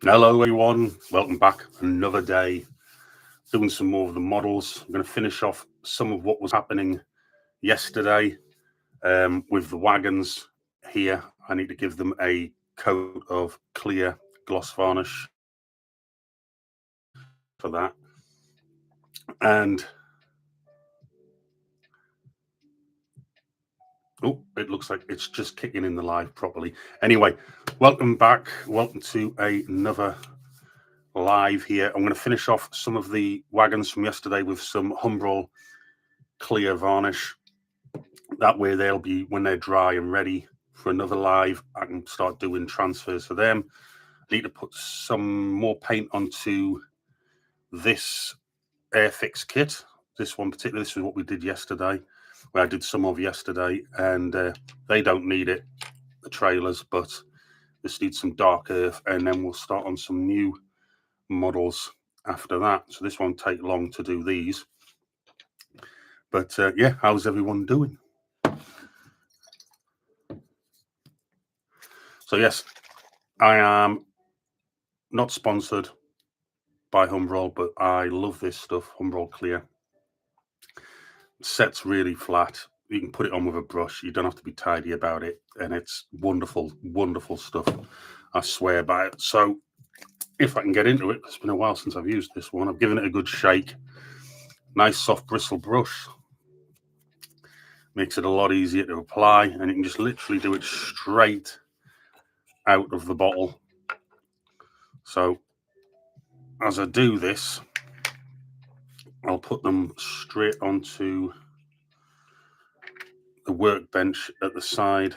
Hello everyone, welcome back. Another day doing some more of the models. I'm going to finish off some of what was happening yesterday with the wagons here. I need to give them a coat of clear gloss varnish for that. And oh, it looks like it's just kicking in the live properly. Anyway, welcome back. Welcome to another live here. I'm going to finish off some of the wagons from yesterday with some humbrol clear varnish. That way they'll be, when they're dry and ready for another live, I can start doing transfers for them. I need to put some more paint onto this Airfix kit. This one particularly, this is what we did yesterday, where I did some of yesterday, and they don't need it, the trailers, but this needs some dark earth, and then we'll start on some new models after that. So this won't take long to do these. But yeah, how's everyone doing? So yes, I am not sponsored by humbrol, but I love this stuff. Humbrol clear. It sets really flat. You can put it on with a brush. You don't have to be tidy about it, and it's wonderful, wonderful stuff. I swear by it. So if I can get into it, it's been a while since I've used this one. I've given it a good shake. Nice soft bristle brush. Makes it a lot easier to apply, and you can just literally do it straight out of the bottle. So as I do this, I'll put them straight onto the workbench at the side.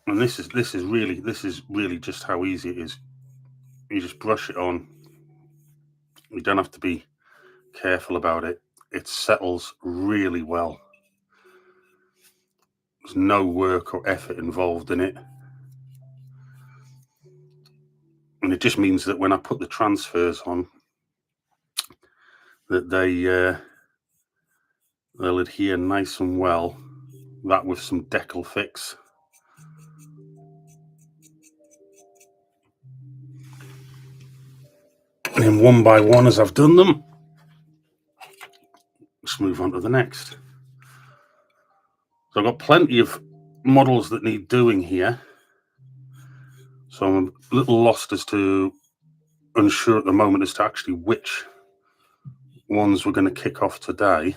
And this is really just how easy it is. You just brush it on. You don't have to be careful about it. It settles really well. There's no work or effort involved in it. And it just means that when I put the transfers on, that they'll adhere nice and well. That with some decal fix. And then one by one, as I've done them, let's move on to the next. So I've got plenty of models that need doing here. So I'm a little lost as to, unsure at the moment as to actually which ones we're going to kick off today.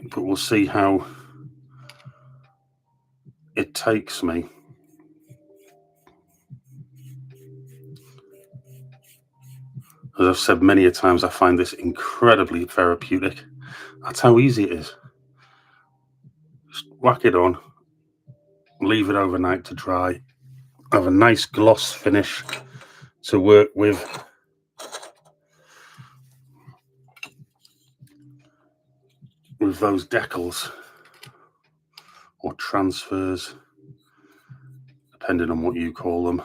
But we'll see how it takes me. As I've said many a times, I find this incredibly therapeutic. That's how easy it is. Just whack it on, leave it overnight to dry, have a nice gloss finish to work with. With those decals or transfers, depending on what you call them.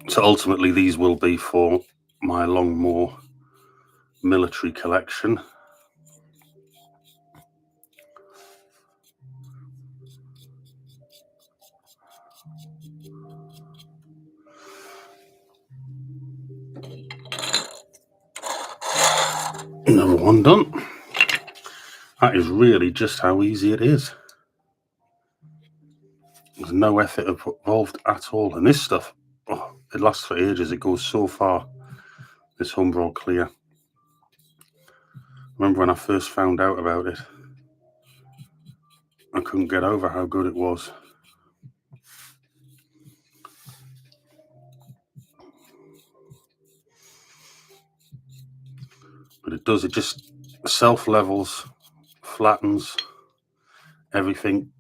So ultimately these will be for my Longmoor military collection. Another one done. That is really just how easy it is. There's no effort involved at all. And this stuff, oh, it lasts for ages. It goes so far, this humbrol clear. Remember when I first found out about it, I couldn't get over how good it was. But it does, it just self-levels, flattens everything.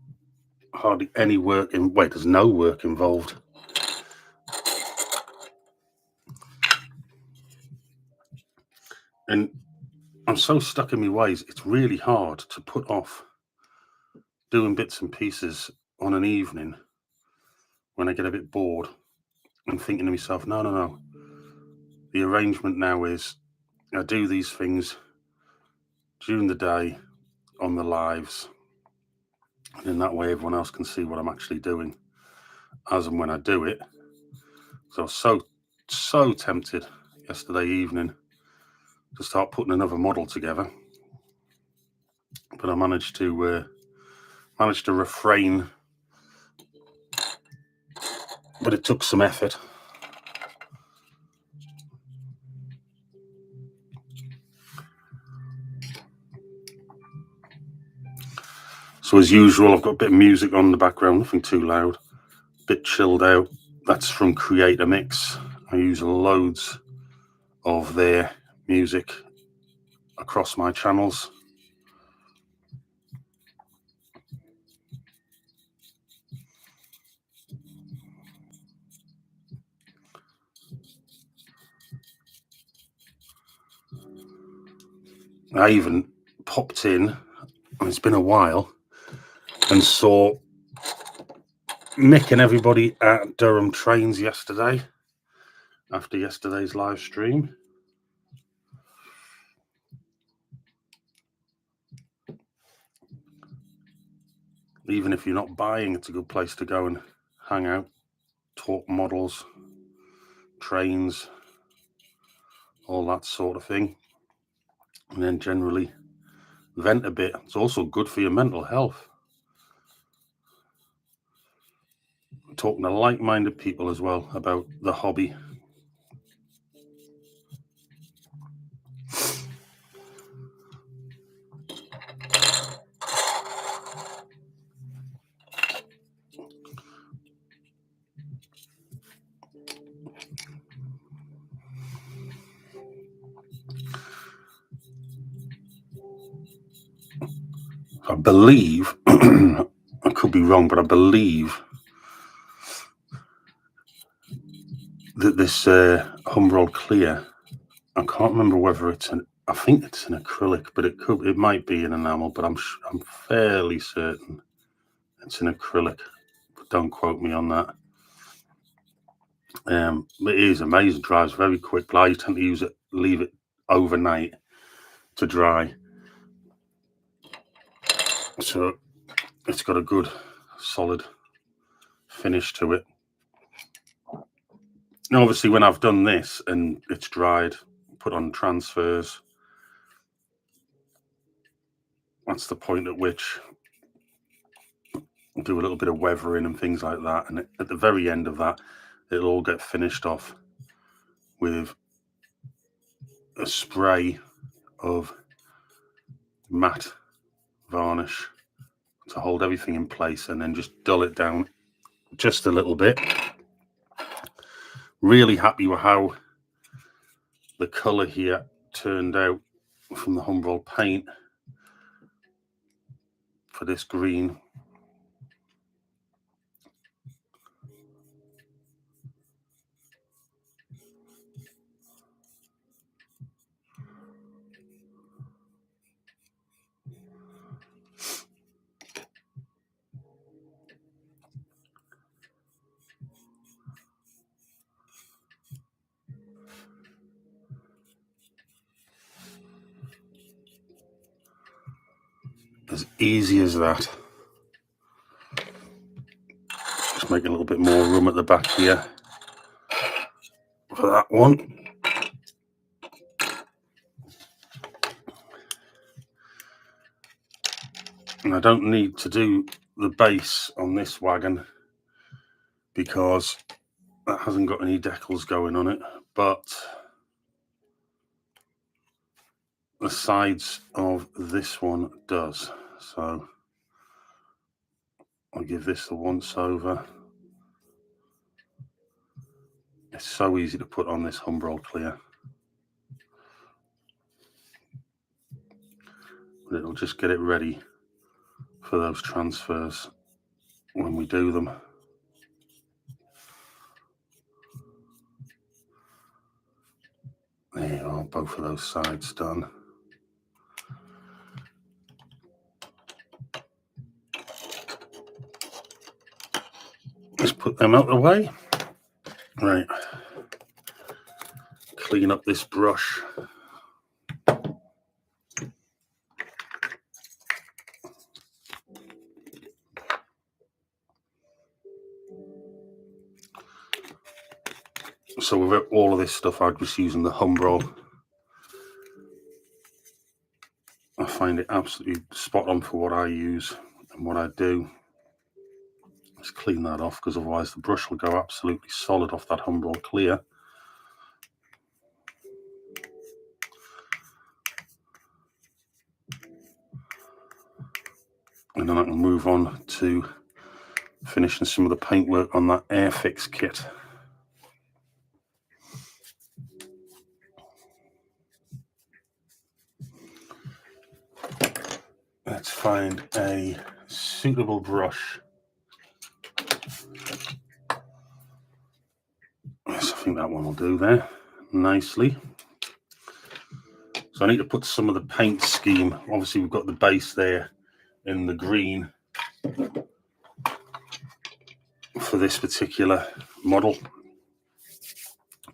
Hardly any work in, wait, there's no work involved. And I'm so stuck in my ways, it's really hard to put off doing bits and pieces on an evening when I get a bit bored and thinking to myself, no, the arrangement now is I do these things during the day on the lives, and in that way everyone else can see what I'm actually doing as and when I do it. So I was so tempted yesterday evening to start putting another model together, but I managed to refrain. But it took some effort. So as usual, I've got a bit of music on in the background, nothing too loud, a bit chilled out. That's from Create a Mix. I use loads of their music across my channels. I even popped in, and it's been a while, and saw Mick and everybody at Durham Trains yesterday, after yesterday's live stream. Even if you're not buying, it's a good place to go and hang out, talk models, trains, all that sort of thing, and then generally vent a bit. It's also good for your mental health. Talking to like-minded people as well about the hobby. I believe, I could be wrong, but I believe that this humbrol clear, I can't remember whether it's I think it's an acrylic, but it might be an enamel, but I'm fairly certain it's an acrylic. But don't quote me on that. It is amazing, dries very quickly. I tend to leave it overnight to dry. So it's got a good solid finish to it. Now, obviously, when I've done this and it's dried, put on transfers, that's the point at which I'll do a little bit of weathering and things like that. And at the very end of that, it'll all get finished off with a spray of matte varnish to hold everything in place, and then just dull it down just a little bit. Really happy with how the colour here turned out from the humbrol paint for this green. As easy as that. Just make a little bit more room at the back here for that one. And I don't need to do the base on this wagon because that hasn't got any decals going on it, but the sides of this one does. So I'll give this a once over. It's so easy to put on this humbrol clear. But it'll just get it ready for those transfers when we do them. There you are, both of those sides done. Let's put them out of the way. Right. clean up this brush. So with all of this stuff, I'm just using the humbrol. I find it absolutely spot on for what I use, and what I do is clean that off, because otherwise the brush will go absolutely solid off that humbrol clear. And then I can move on to finishing some of the paintwork on that Airfix kit. Let's find a suitable brush. Yes, I think that one will do there nicely. So I need to put some of the paint scheme. Obviously we've got the base there in the green for this particular model.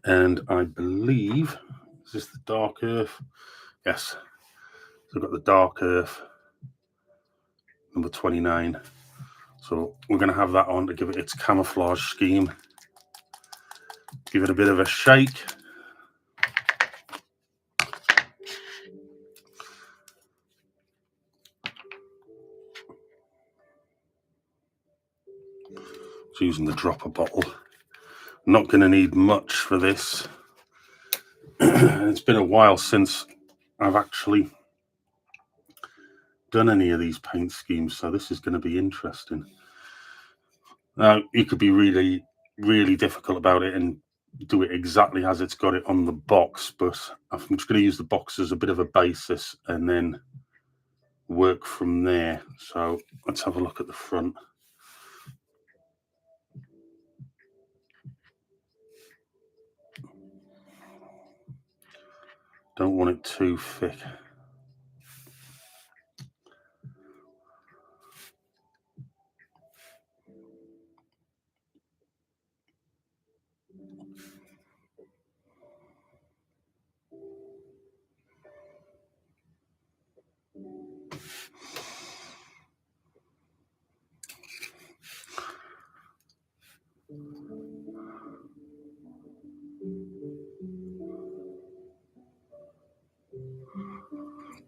And I believe, is this the dark earth? Yes. So I've got the dark earth, number 29. So we're going to have that on to give it its camouflage scheme. Give it a bit of a shake. Just using the dropper bottle. Not going to need much for this. It's been a while since I've actually done any of these paint schemes, so this is going to be interesting. Now, you could be really, really difficult about it and do it exactly as it's got it on the box, but I'm just going to use the box as a bit of a basis and then work from there. So let's have a look at the front. Don't want it too thick.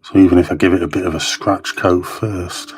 So even if I give it a bit of a scratch coat first.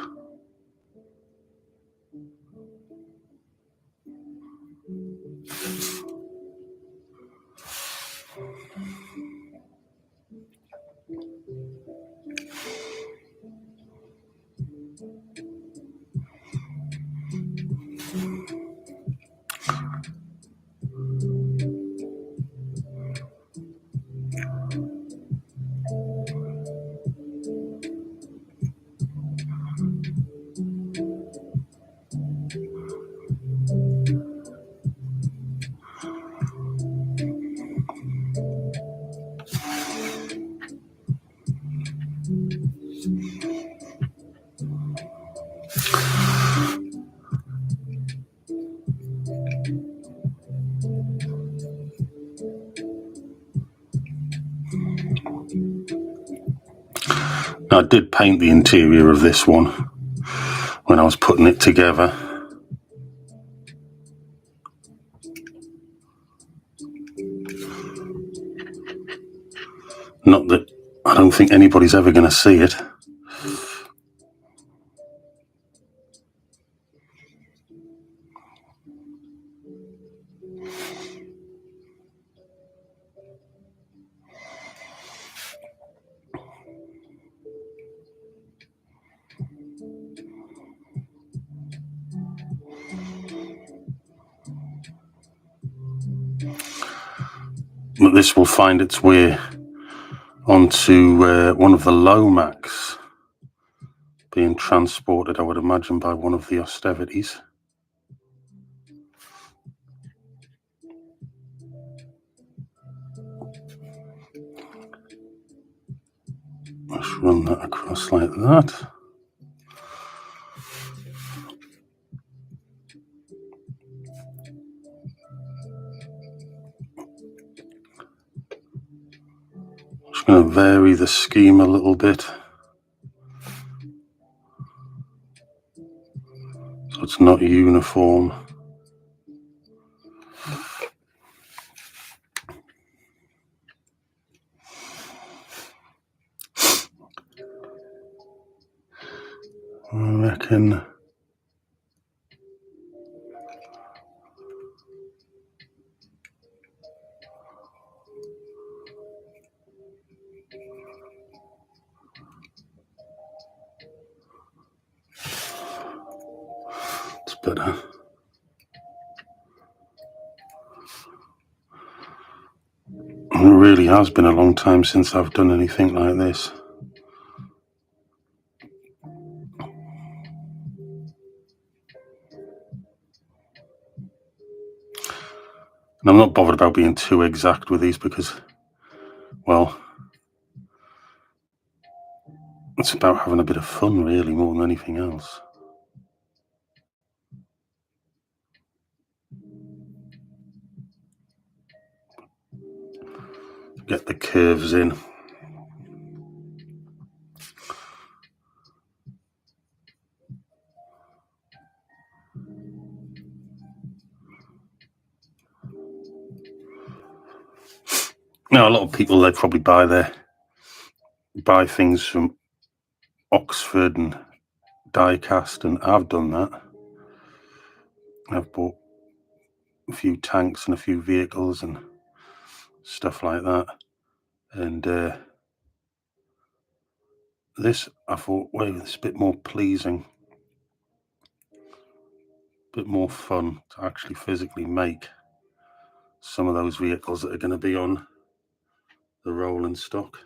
Now, I did paint the interior of this one when I was putting it together. Not that I don't think anybody's ever going to see it. But this will find its way onto one of the Lomax, being transported, I would imagine, by one of the austerities. Let's run that across like that. Just going to vary the scheme a little bit. So it's not uniform. I reckon it's better. It really has been a long time since I've done anything like this. And I'm not bothered about being too exact with these because, well, it's about having a bit of fun really more than anything else. Get the curves in. Now, a lot of people, they probably buy things from Oxford and die-cast, and I've done that. I've bought a few tanks and a few vehicles and stuff like that. And this, I thought, wait, it's a bit more pleasing, a bit more fun to actually physically make some of those vehicles that are going to be on the rolling stock.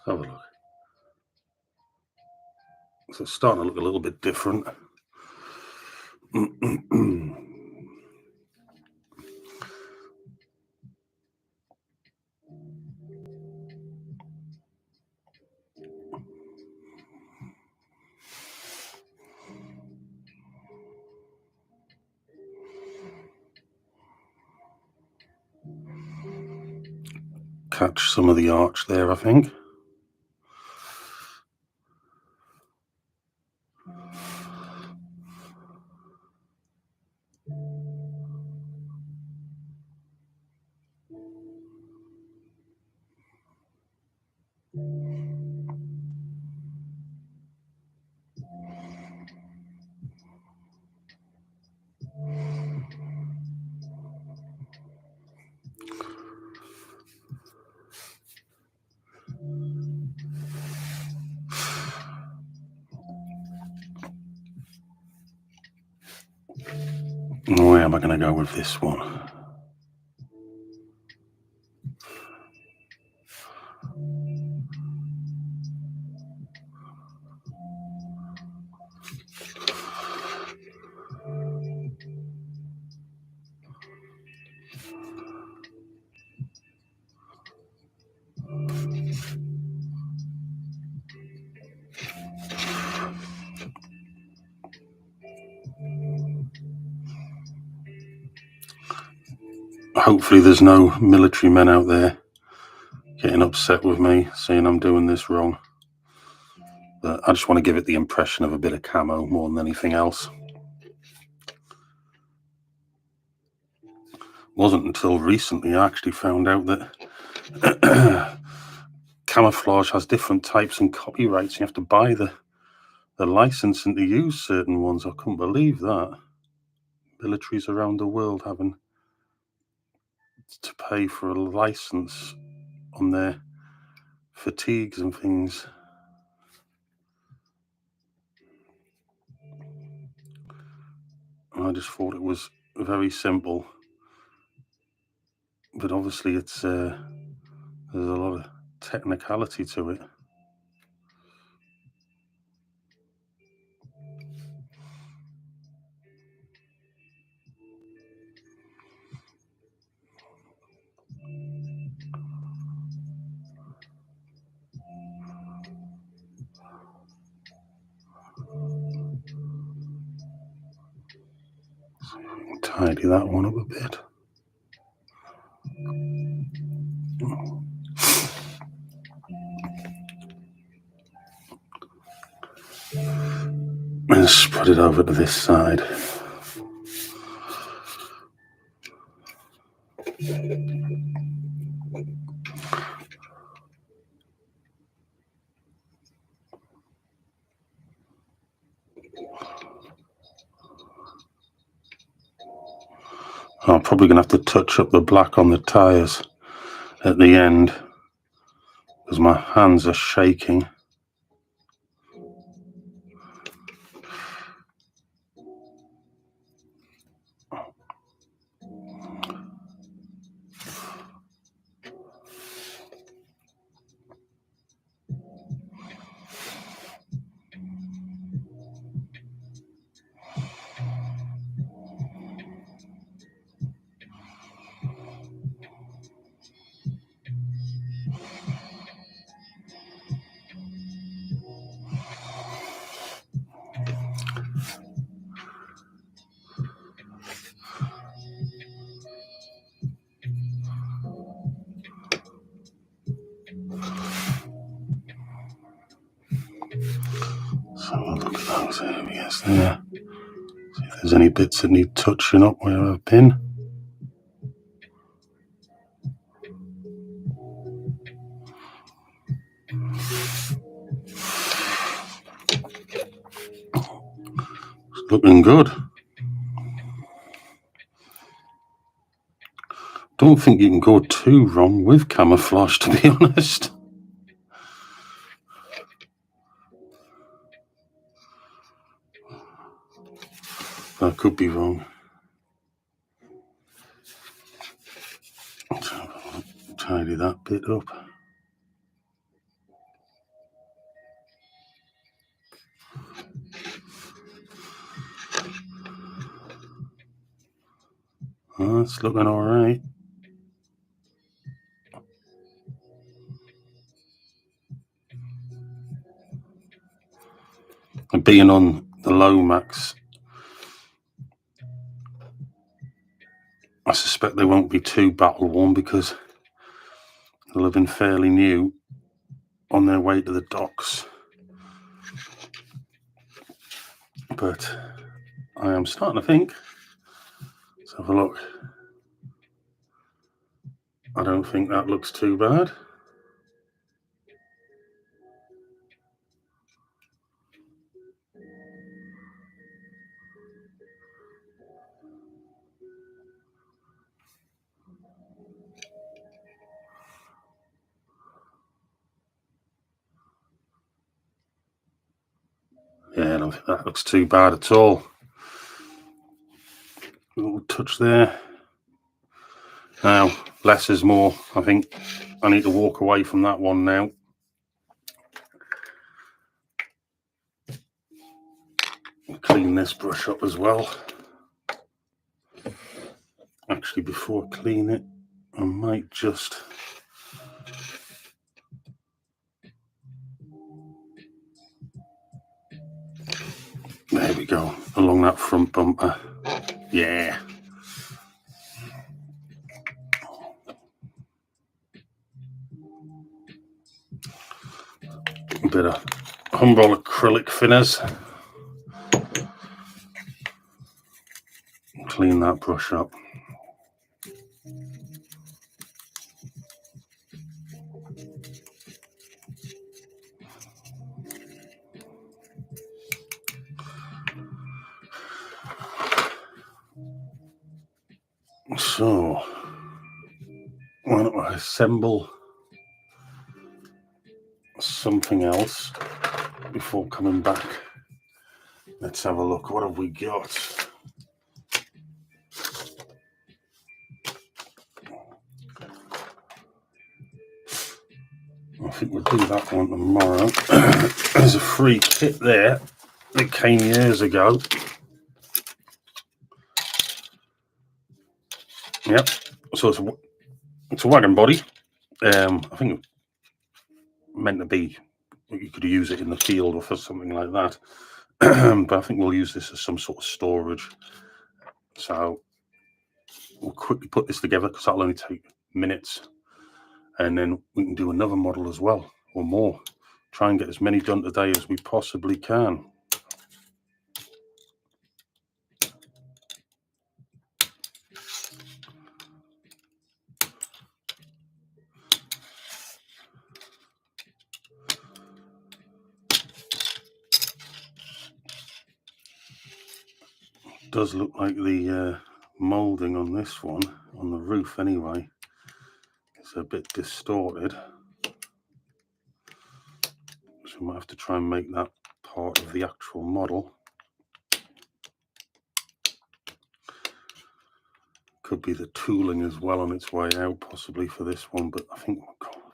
Have a look. So it's starting to look a little bit different. Catch some of the arch there, I think. Where am I going to go with this one? Hopefully there's no military men out there getting upset with me saying I'm doing this wrong. But I just want to give it the impression of a bit of camo more than anything else. It wasn't until recently I actually found out that camouflage has different types and copyrights. You have to buy the licensing to use certain ones. I couldn't believe that. Militaries around the world having to pay for a license on their fatigues and things. I just thought it was very simple, but obviously it's there's a lot of technicality to it. tidy that one up a bit. And spread it over to this side. I'm probably going to have to touch up the black on the tyres at the end because my hands are shaking. So we'll look at those areas there. See if there's any bits that need touching up where I've been. It's looking good. Don't think you can go too wrong with camouflage, to be honest. I could be wrong. Let's have a look. Tidy that bit up. Oh, it's looking all right. And being on the low max, I suspect they won't be too battle worn because they'll have been fairly new on their way to the docks. But I am starting to think. Let's have a look. I don't think that looks too bad. Yeah, I don't think that looks too bad at all. A little touch there. Now, less is more. I think I need to walk away from that one now. Clean this brush up as well. Actually, before I clean it, I might just there we go, along that front bumper. Yeah. A bit of humbrol acrylic thinners. Clean that brush up. So, why don't I assemble something else before coming back? Let's have a look. What have we got? I think we'll do that one tomorrow. There's a free kit there that came years ago. Yep. So it's a wagon body. I think it's meant to be, you could use it in the field or for something like that. But I think we'll use this as some sort of storage. So we'll quickly put this together because that'll only take minutes, and then we can do another model as well, or more. Try and get as many done today as we possibly can. It does look like the moulding on this one, on the roof anyway, is a bit distorted. So we might have to try and make that part of the actual model. Could be the tooling as well on its way out, possibly for this one. But I think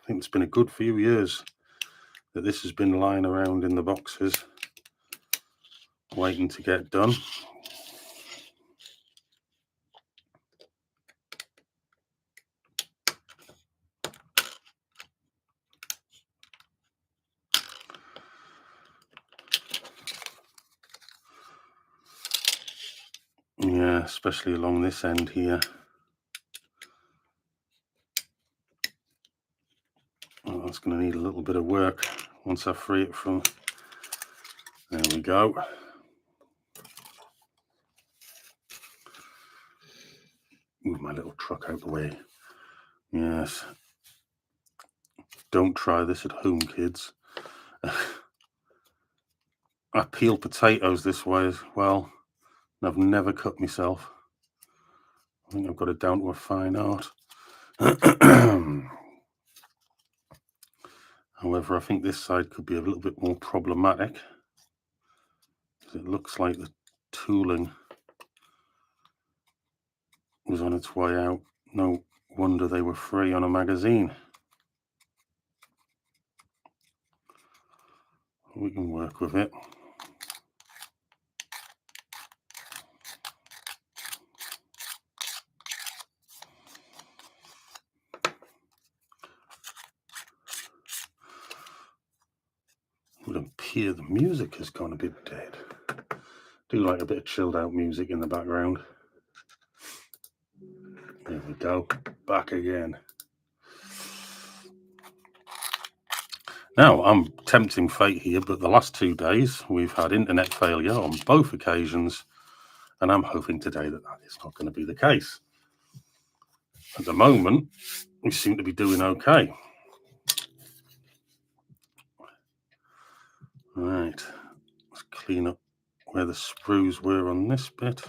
it's been a good few years that this has been lying around in the boxes, waiting to get done. Yeah, especially along this end here. Well, that's going to need a little bit of work once I free it from. There we go. Move my little truck out the way. Yes. Don't try this at home, kids. I peel potatoes this way as well, and I've never cut myself. I think I've got it down to a fine art. However, I think this side could be a little bit more problematic, because it looks like the tooling was on its way out. No wonder they were free on a magazine. We can work with it. Would appear the music has gone a bit dead. Do like a bit of chilled out music in the background. There we go, back again. Now, I'm tempting fate here, but the last 2 days we've had internet failure on both occasions, and I'm hoping today that is not going to be the case. At the moment, we seem to be doing okay. Right, let's clean up where the sprues were on this bit.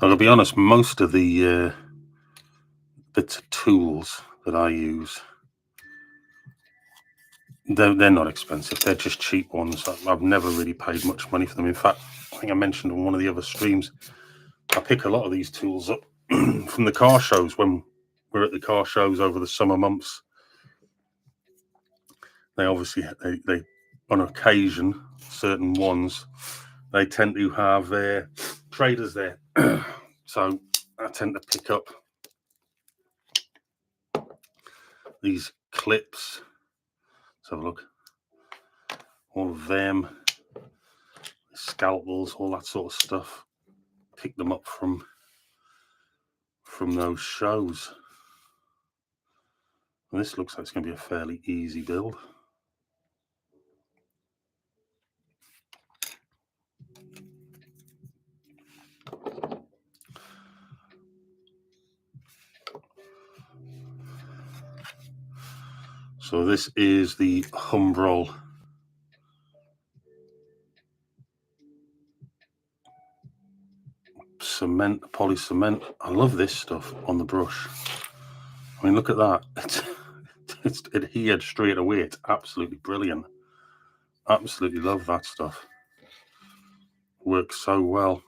I'll be honest, most of the bits of tools that I use, they're not expensive. They're just cheap ones. I've never really paid much money for them. In fact, I think I mentioned on one of the other streams, I pick a lot of these tools up from the car shows when we're at the car shows over the summer months. They obviously, they on occasion, certain ones, they tend to have their traders there. So I tend to pick up these clips. Let's have a look. All of them, scalpels, all that sort of stuff. Pick them up from those shows. And this looks like it's going to be a fairly easy build. So this is the humbrol cement, poly cement. I love this stuff on the brush. I mean, look at that. It's adhered straight away. It's absolutely brilliant. Absolutely love that stuff. Works so well.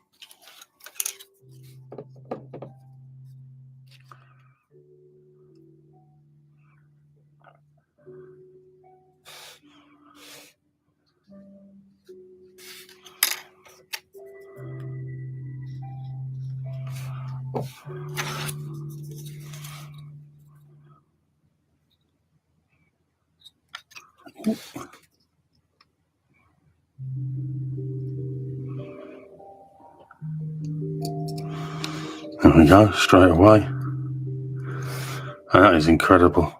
There we go, straight away. That is incredible.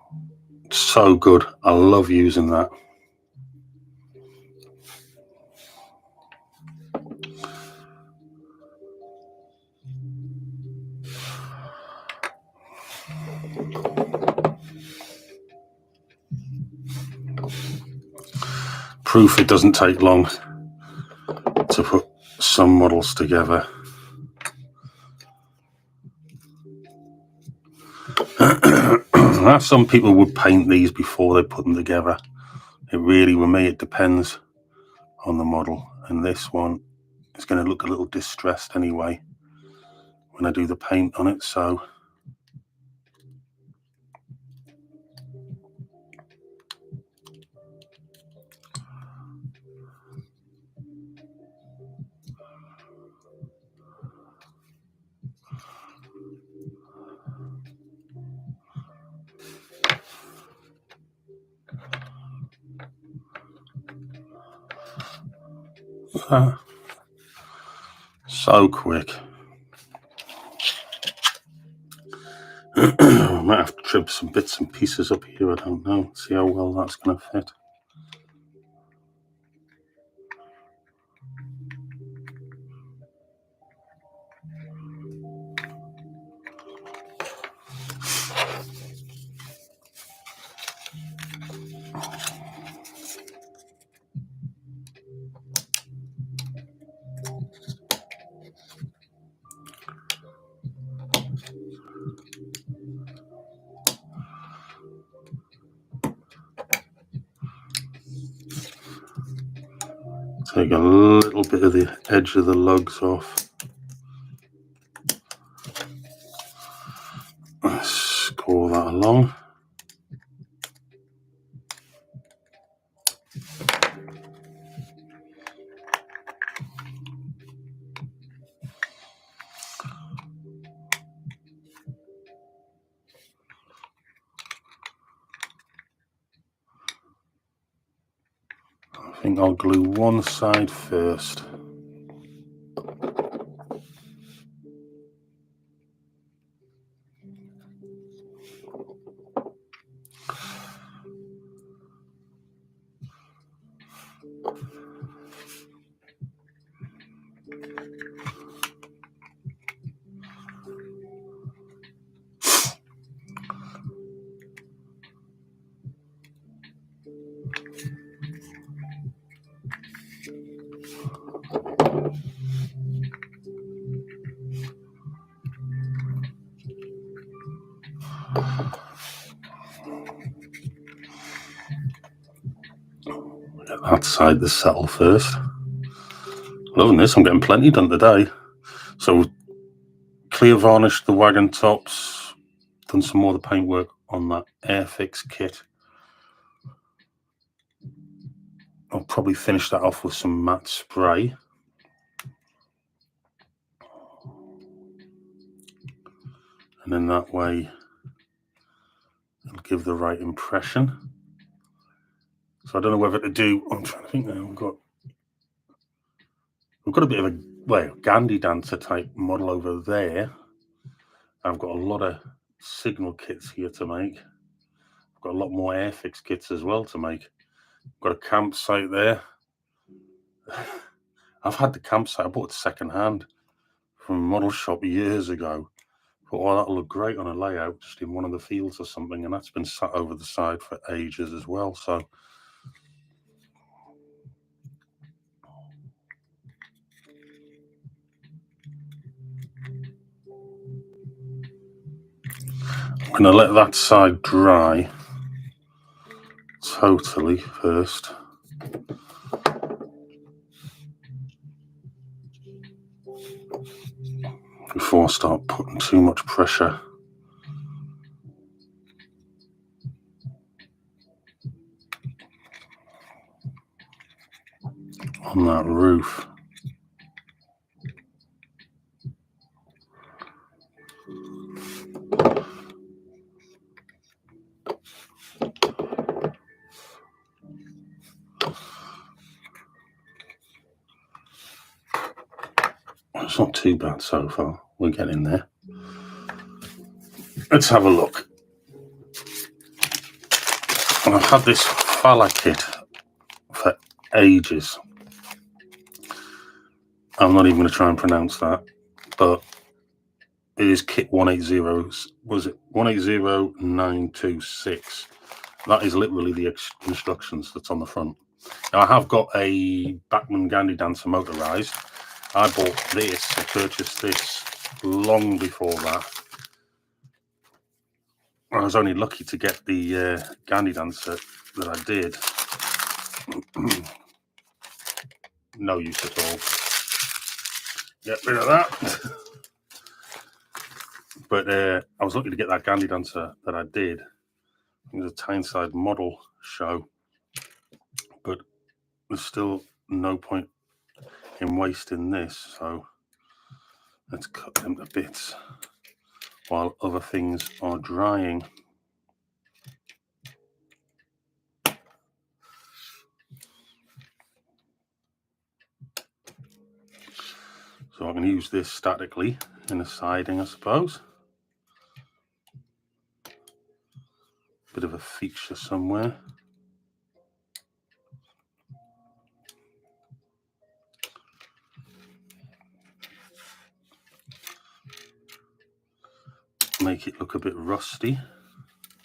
So good. I love using that. Proof it doesn't take long to put some models together. Some people would paint these before they put them together. It really, with me, it depends on the model. And this one is going to look a little distressed anyway when I do the paint on it. So so quick. I might have to trim some bits and pieces up here, I don't know. See how well that's going to fit. Take a little bit of the edge of the lugs off. Score that along. I think I'll glue one side first. Get that side to settle first. Loving this, I'm getting plenty done today. So clear varnish the wagon tops, done some more of the paintwork on that Airfix kit. I'll probably finish that off with some matte spray. And then that way it'll give the right impression. So I don't know whether to do, I'm trying to think now, we've got a bit of a Gandhi dancer type model over there. I've got a lot of signal kits here to make. I've got a lot more Airfix kits as well to make. I've got a campsite there. I've had the campsite, I bought it second hand from a model shop years ago. But that'll look great on a layout, just in one of the fields or something, and that's been sat over the side for ages as well. So I'm going to let that side dry totally first. Before I start putting too much pressure on that roof. it's not too bad so far. We're getting there. Let's have a look. And I've had this Fala kit for ages. I'm not even going to try and pronounce that, but it is kit 180. Was it 180926? That is literally the instructions that's on the front. Now, I have got a Bachmann Gandhi Dancer motorized. I bought this, I purchased this long before that. I was only lucky to get the Gandhi Dancer that I did. No use at all. Get rid of that. But I was lucky to get that Gandhi Dancer that I did. It was a Tyneside model show. But there's still no point in wasting this. So let's cut them to bits while other things are drying. So I can use this statically in the siding, I suppose. Bit of a feature somewhere. Make it look a bit rusty,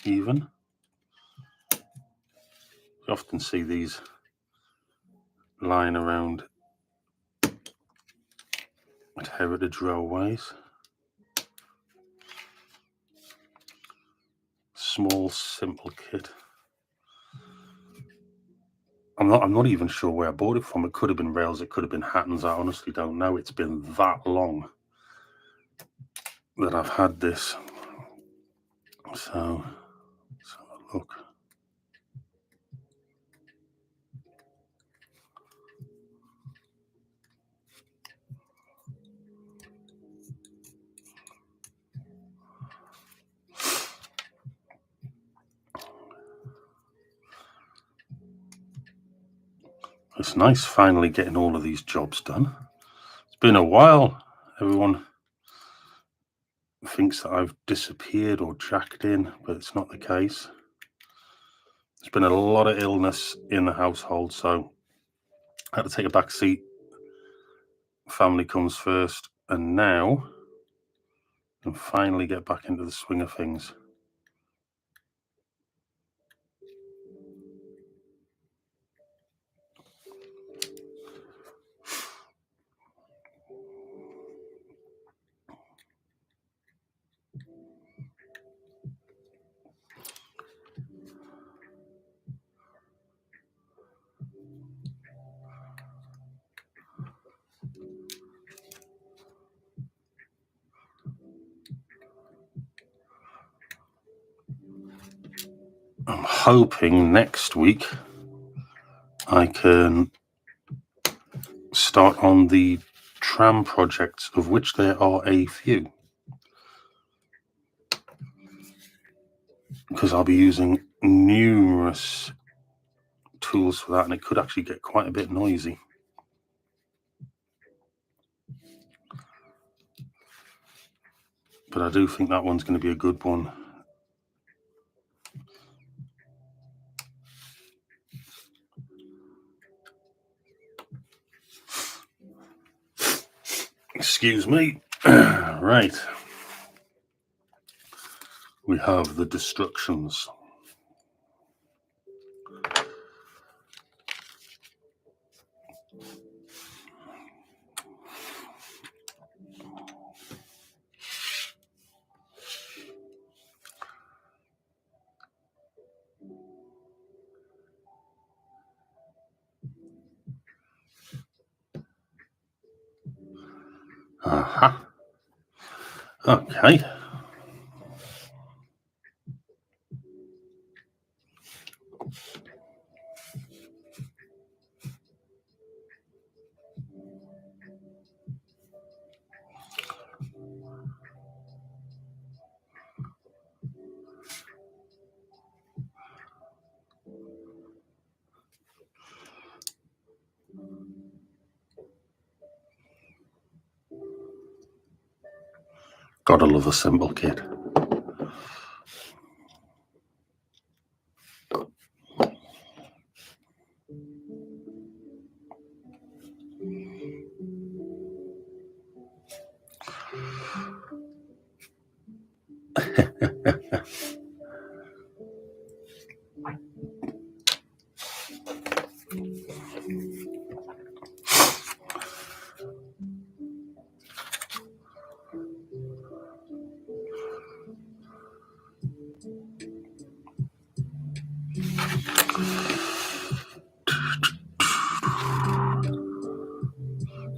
even. You often see these lying around at Heritage Railways. Small, simple kit. I'm not even sure where I bought it from. It could have been Rails, it could have been Hattons. I honestly don't know. It's been that long that I've had this. So let's have a look. It's nice finally getting all of these jobs done. It's been a while. Everyone thinks that I've disappeared or jacked in, but it's not the case. There's been a lot of illness in the household, so I had to take a back seat. Family comes first, and now I can finally get back into the swing of things. I'm hoping next week I can start on the tram projects, of which there are a few, because I'll be using numerous tools for that, and it could actually get quite a bit noisy. But I do think that one's going to be a good one. Excuse me. Right. We have the destructions. Aha. Okay. Gotta love a simple kit.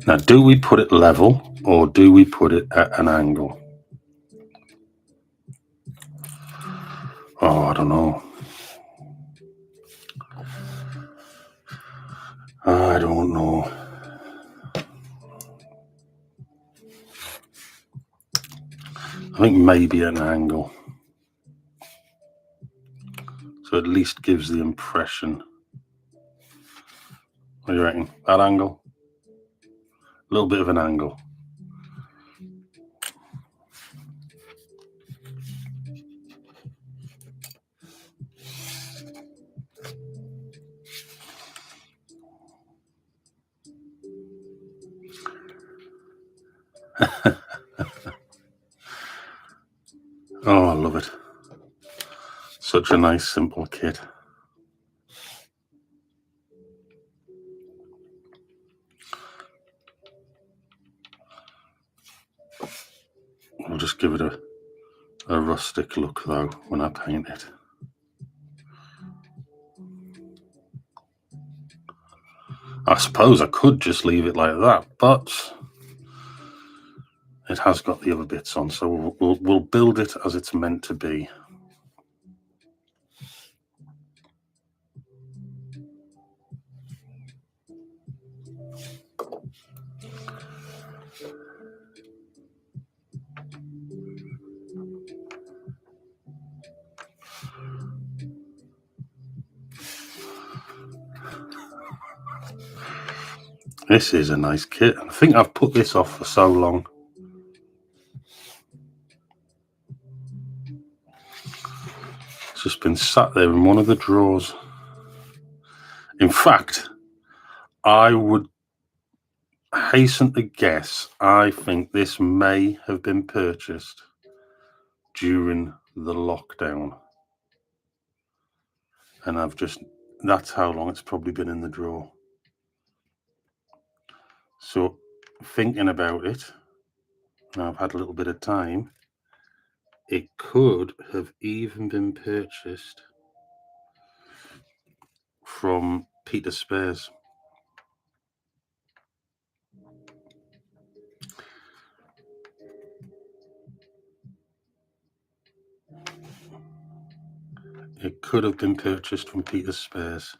Now, do we put it level or do we put it at an angle? Oh, I don't know. I don't know. I think maybe at an angle. So at least gives the impression. What do you reckon? That angle? A little bit of an angle. Oh, I love it. Such a nice, simple kit. I'll just give it a rustic look, though, when I paint it. I suppose I could just leave it like that, but it has got the other bits on, so we'll build it as it's meant to be. This is a nice kit. I think I've put this off for so long. It's just been sat there in one of the drawers. In fact, I would hasten to guess, I think this may have been purchased during the lockdown. And that's how long it's probably been in the drawer. So thinking about it, now I've had a little bit of time, it could have even been purchased from Peter Spares. It could have been purchased from Peter Spares.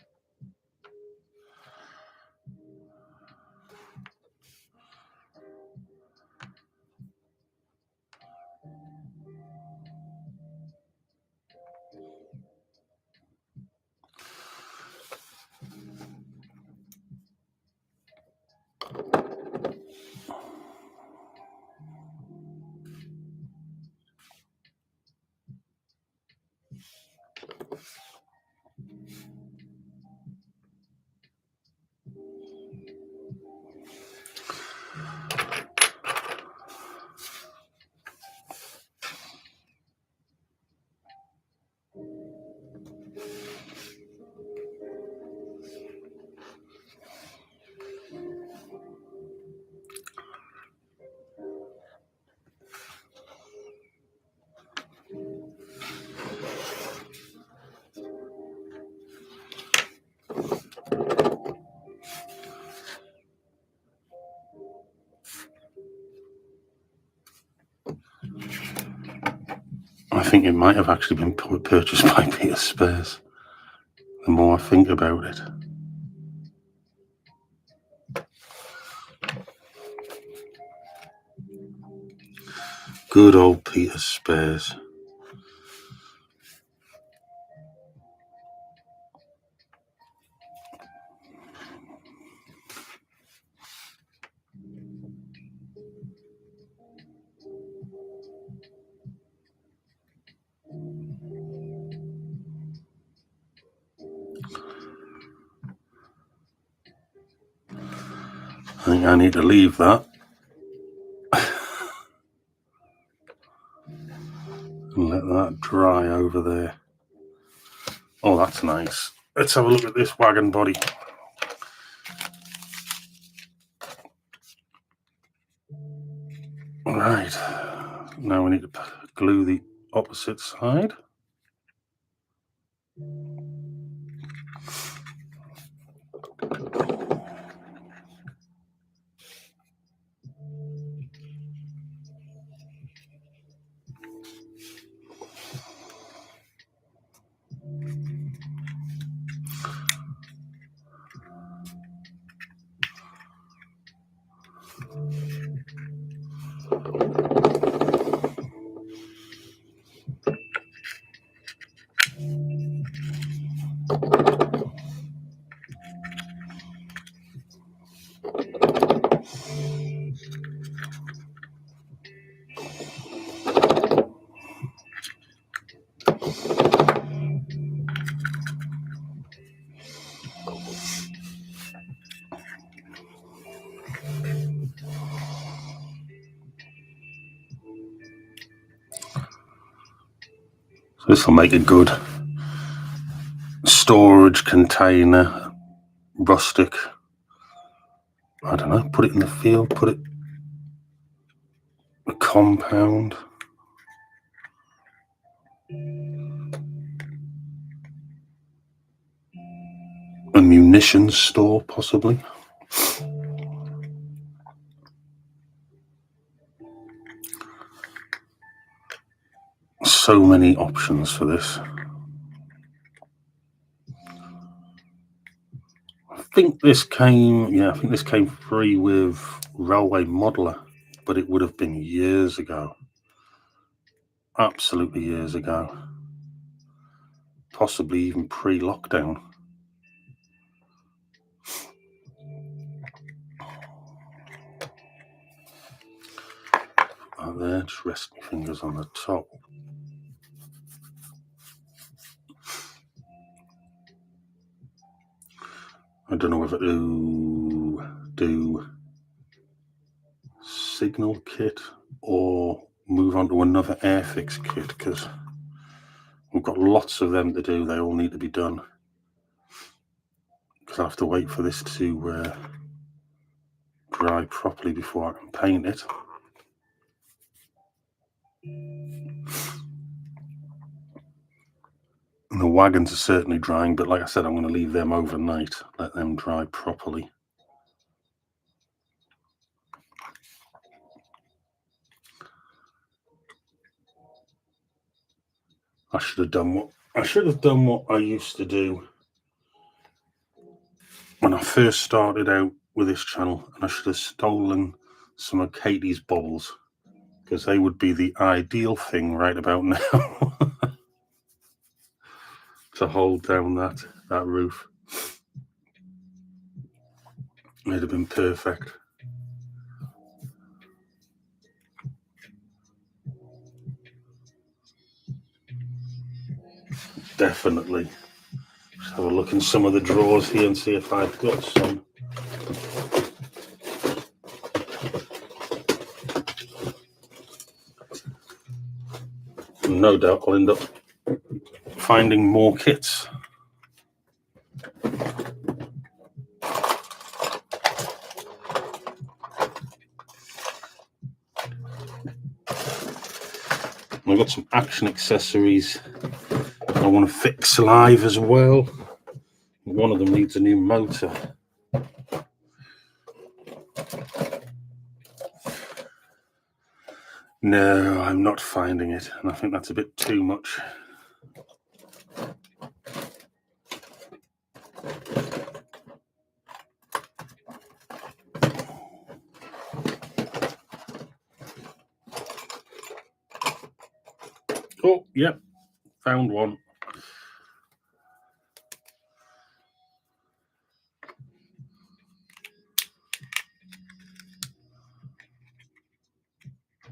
I think it might have actually been purchased by Peter Spares, the more I think about it. Good old Peter Spares. think I need to leave that. And let that dry over there. Oh, that's nice. Let's have a look at this wagon body. Right. Now we need to glue the opposite side. So this will make a good storage container, rustic. I don't know, put it in the field, put it a compound. A munitions store, possibly. So many options for this. I think this came free with Railway Modeler, but it would have been years ago. Absolutely years ago. Possibly even pre-lockdown. Oh, there, just rest my fingers on the top. I don't know whether to do signal kit or move on to another Airfix kit, because we've got lots of them to do. They all need to be done, because I have to wait for this to dry properly before I can paint it. And the wagons are certainly drying, but like I said, I'm going to leave them overnight, let them dry properly. I should have done what I used to do when I first started out with this channel, and I should have stolen some of Katie's bobbles, because they would be the ideal thing right about now to hold down that roof. It'd have been perfect. Definitely. Just have a look in some of the drawers here and see if I've got some. No doubt I'll end up finding more kits. I've got some Action accessories I want to fix live as well. One of them needs a new motor. No, I'm not finding it, and I think that's a bit too much. Oh, yep, found one.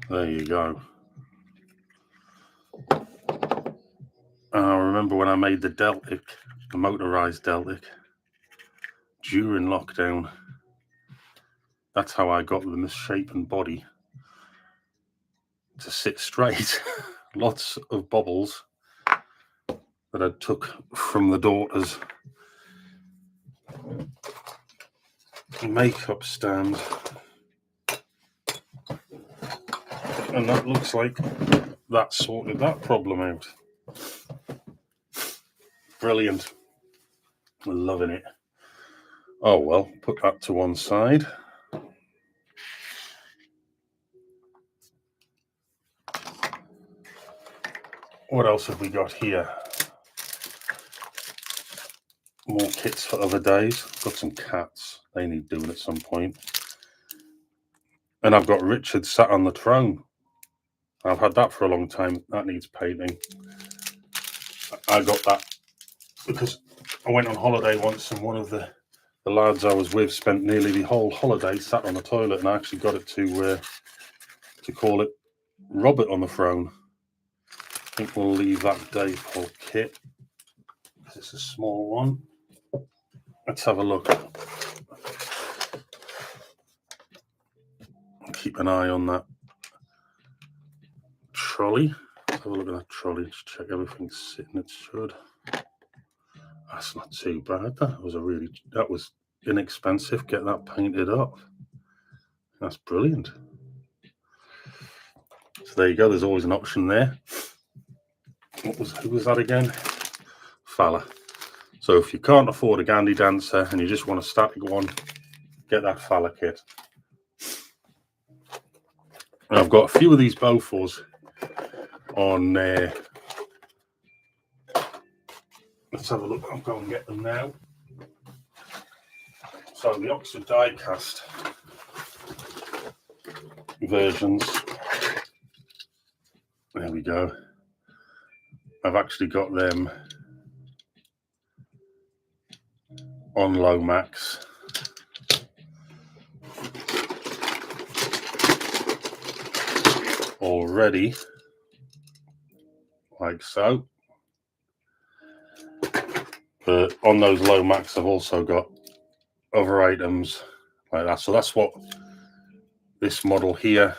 There you go. I remember when I made the Deltic, the motorised Deltic, during lockdown. That's how I got the misshapen body to sit straight. Lots of bobbles that I took from the daughter's makeup stand. And that looks like that sorted that problem out. Brilliant. Loving it. Oh well, put that to one side. What else have we got here? More kits for other days. Got some cats. They need doing at some point. And I've got Richard sat on the throne. I've had that for a long time. That needs painting. I got that because I went on holiday once and one of the lads I was with spent nearly the whole holiday sat on the toilet, and I actually got it to call it Robert on the Throne. I think we'll leave that Dave Hall kit. It's a small one. Let's have a look. Keep an eye on that trolley. Let's have a look at that trolley. Just check everything's sitting it should. That's not too bad. That was inexpensive. Get that painted up. That's brilliant. So there you go. There's always an option there. Who was that again? Falla. So if you can't afford a Gandhi dancer and you just want a static one, get that Falla kit. And I've got a few of these Beauforts on there. Let's have a look. I'll go and get them now. So the Oxford die-cast versions. There we go. I've actually got them on Lomax. Already, like so. But on those Lomax, I've also got other items like that. So that's what this model here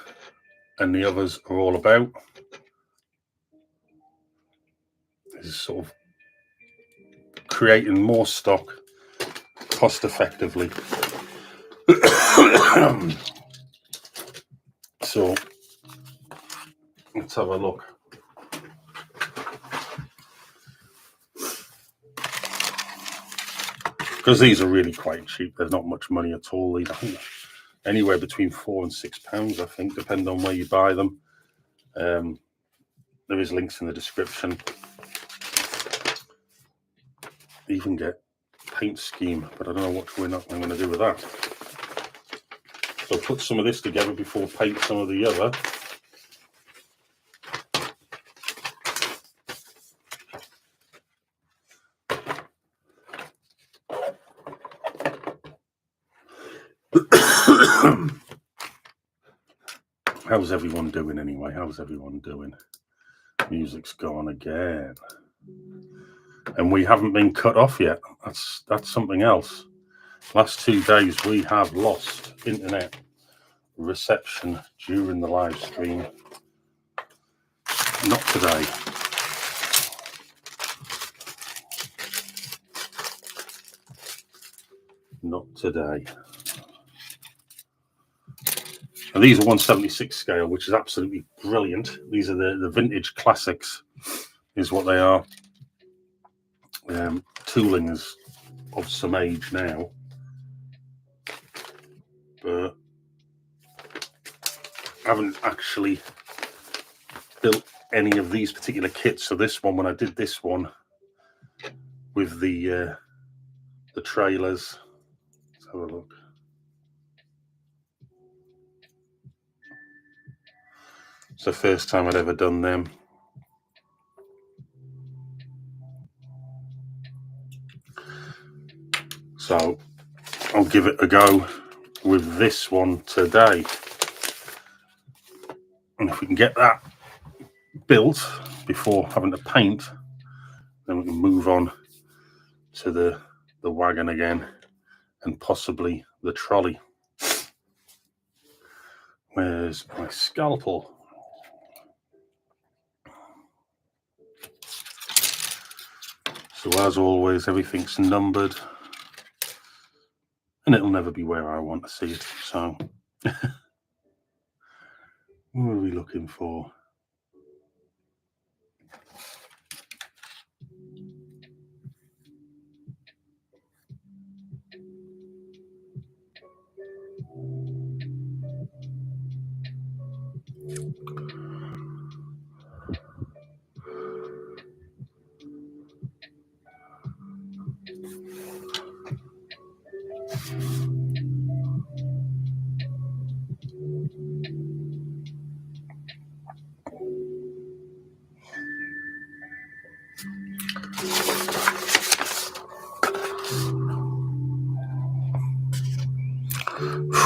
and the others are all about. Is sort of creating more stock cost effectively. So let's have a look. Because these are really quite cheap. There's not much money at all. These are anywhere between £4 and £6, I think, depending on where you buy them. There is links in the description. You even get paint scheme, but I don't know what I'm going to do with that. So I'll put some of this together before paint some of the other. How's everyone doing anyway? How's everyone doing? Music's gone again. And we haven't been cut off yet. That's something else. Last 2 days we have lost internet reception during the live stream. Not today. Not today. And these are 1/76 scale, which is absolutely brilliant. These are the vintage classics, is what they are. Tooling is of some age now, but I haven't actually built any of these particular kits. So this one, when I did this one with the trailers, let's have a look. It's the first time I'd ever done them. So I'll give it a go with this one today. And if we can get that built before having to paint, then we can move on to the wagon again and possibly the trolley. Where's my scalpel? So as always, everything's numbered, and it'll never be where I want to see it. So what are we looking for?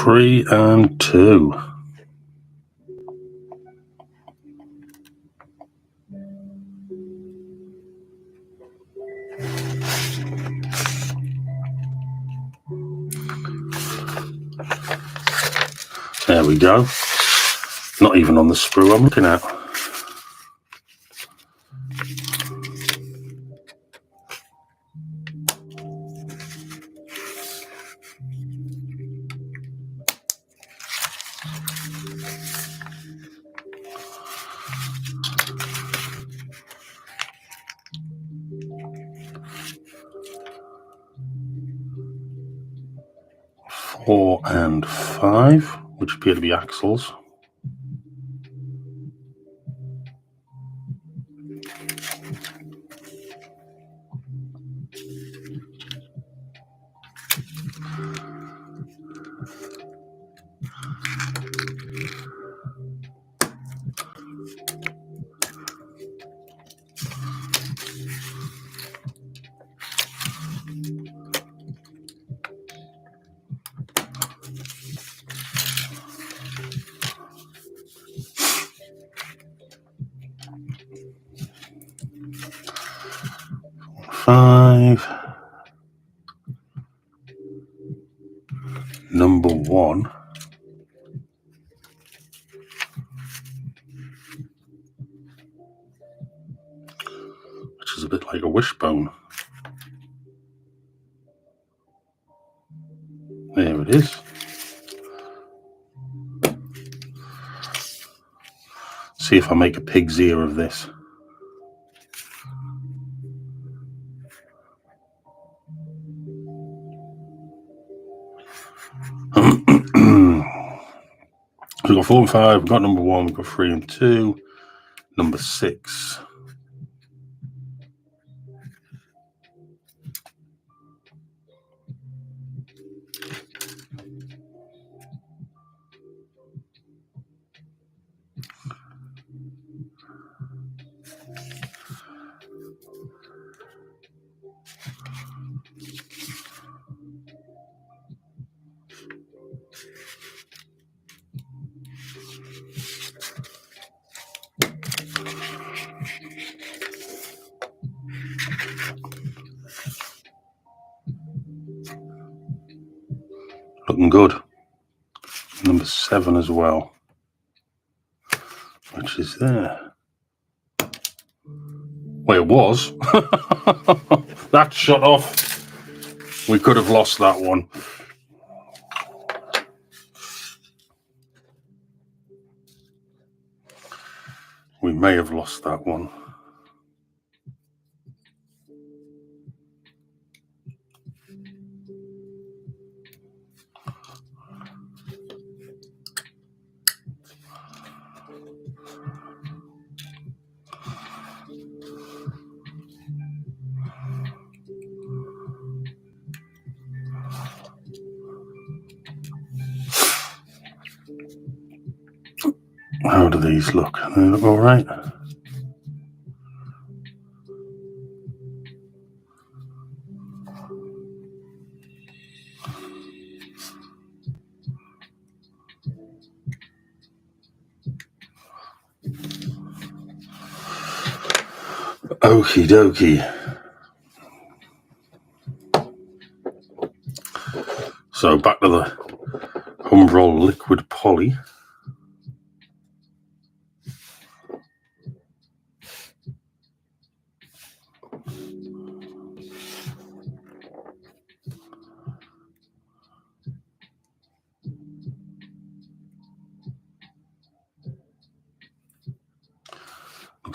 Three and two. There we go. Not even on the sprue I'm looking at. Four and five, which appear to be axles. Five. Number one. Which is a bit like a wishbone. There it is. See if I make a pig's ear of this. We've got 4 and 5, we've got number 1, we've got 3 and 2, number 6. Looking good. Number 7 as well, which is there. Well, it was. That shut off. We could have lost that one. We may have lost that one. How do these look? They look all right. Okie dokie. So back to the humbrol liquid poly.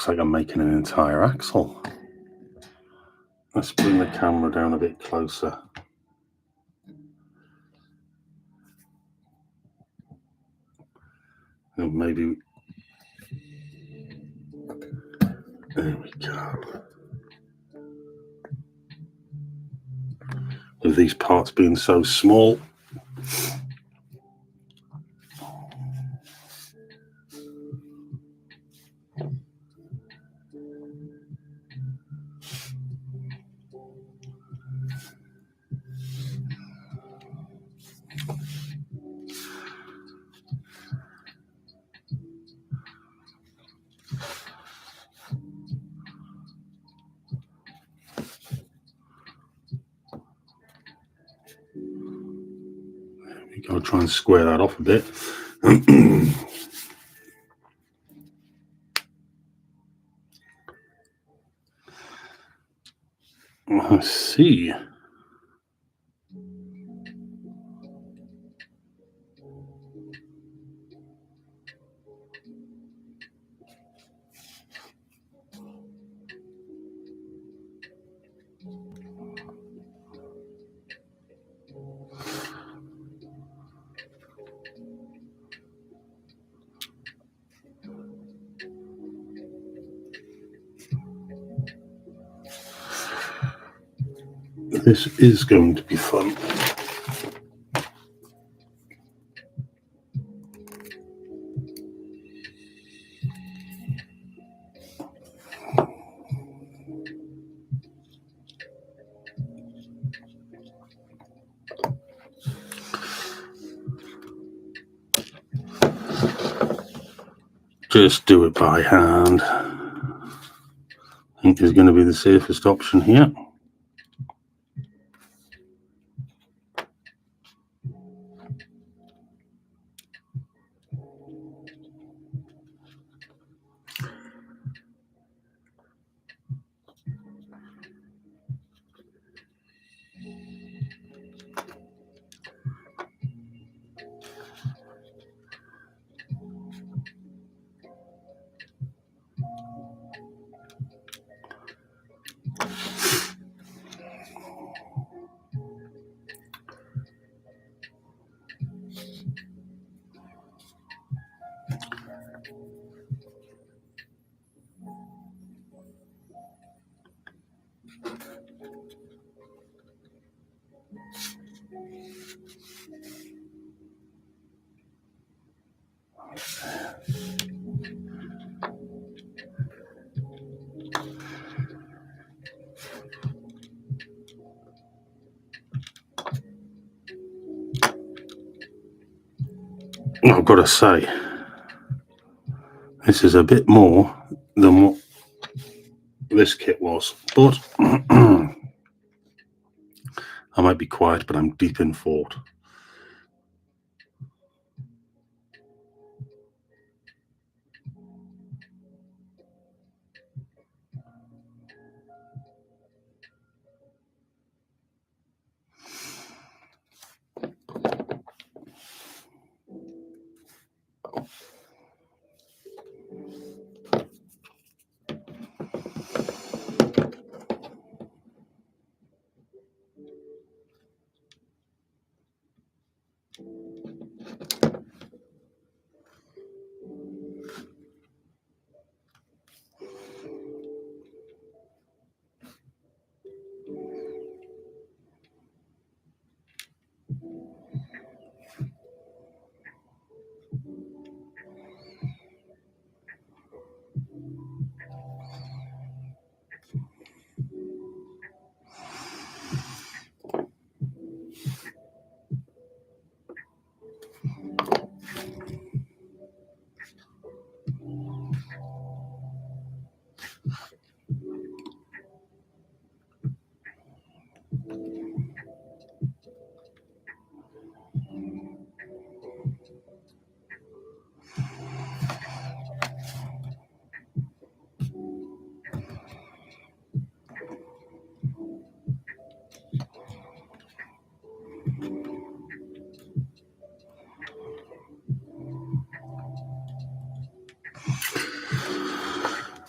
looks like I'm making an entire axle. Let's bring the camera down a bit closer. And maybe, there we go. With these parts being so small, I'll try and square that off a bit. Let's see. This is going to be fun. Just do it by hand. I think is going to be the safest option here. I've got to say, this is a bit more than what this kit was, but I might be quiet, but I'm deep in thought.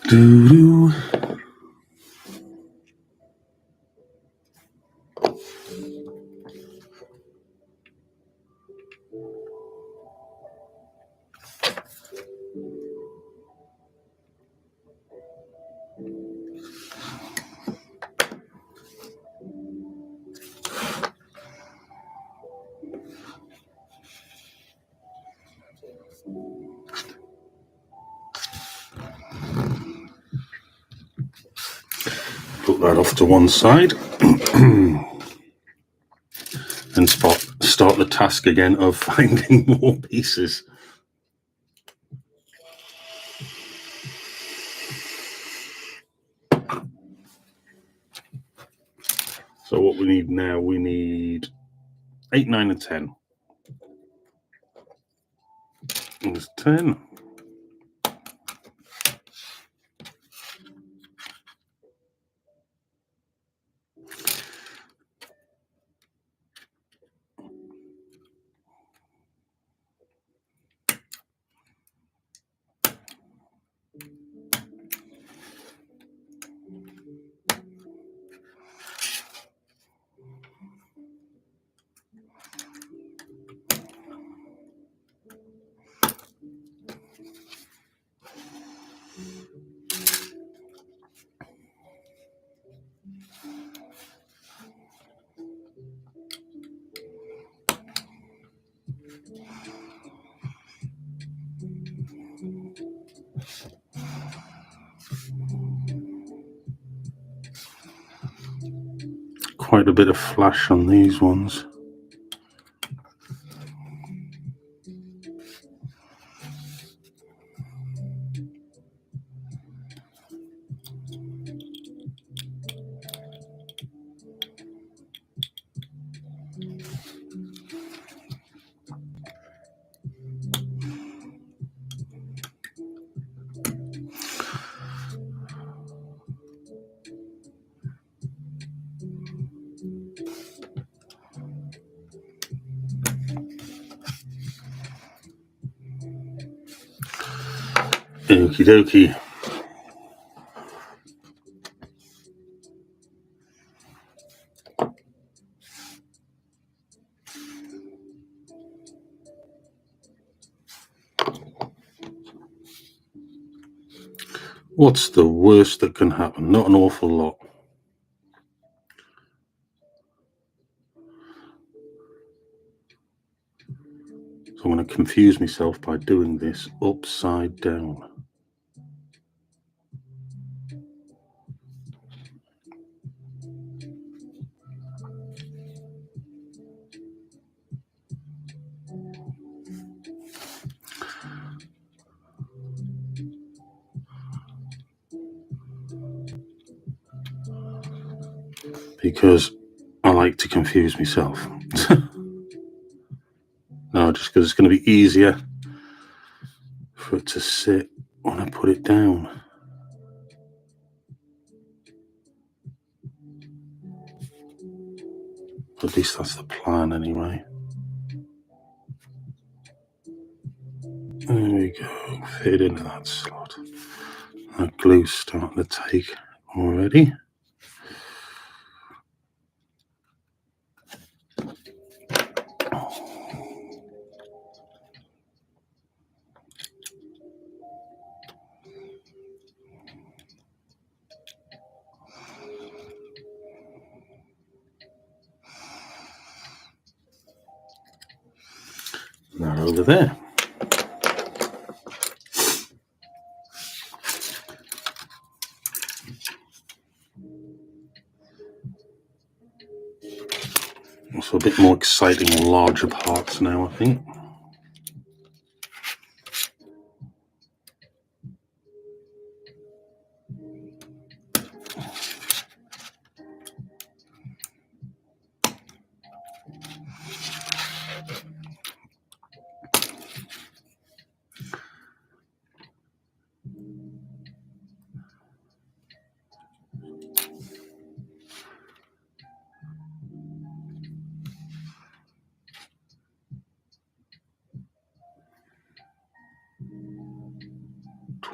Doo-doo. Put that off to one side and start the task again of finding more pieces. So what we need now, we need 8, 9 and 10. There's 10. Quite a bit of flash on these ones. Okie dokie. What's the worst that can happen? Not an awful lot. So I'm going to confuse myself by doing this upside down. Because I like to confuse myself. No, just because it's going to be easier for it to sit when I put it down. At least that's the plan anyway. There we go, fit into that slot. That glue's starting to take already. Now over there. So a bit more exciting, larger parts now, I think.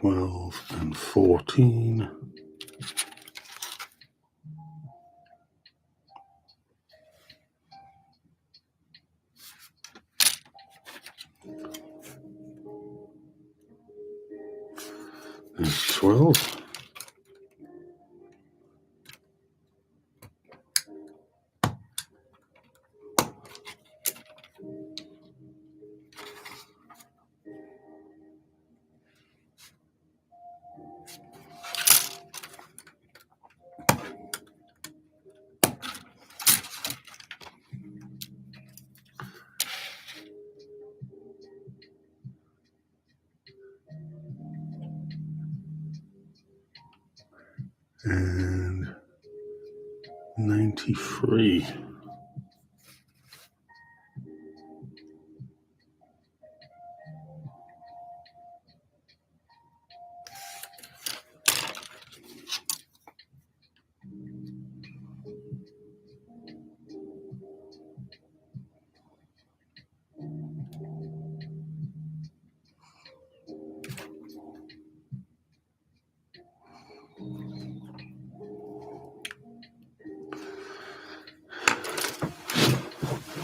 12 and 14. There's 12. And 93.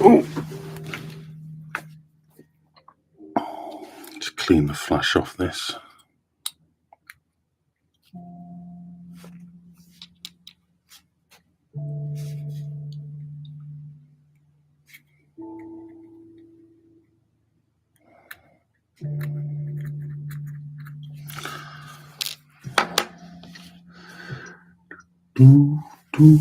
Oh, just clean the flash off this. Do, do.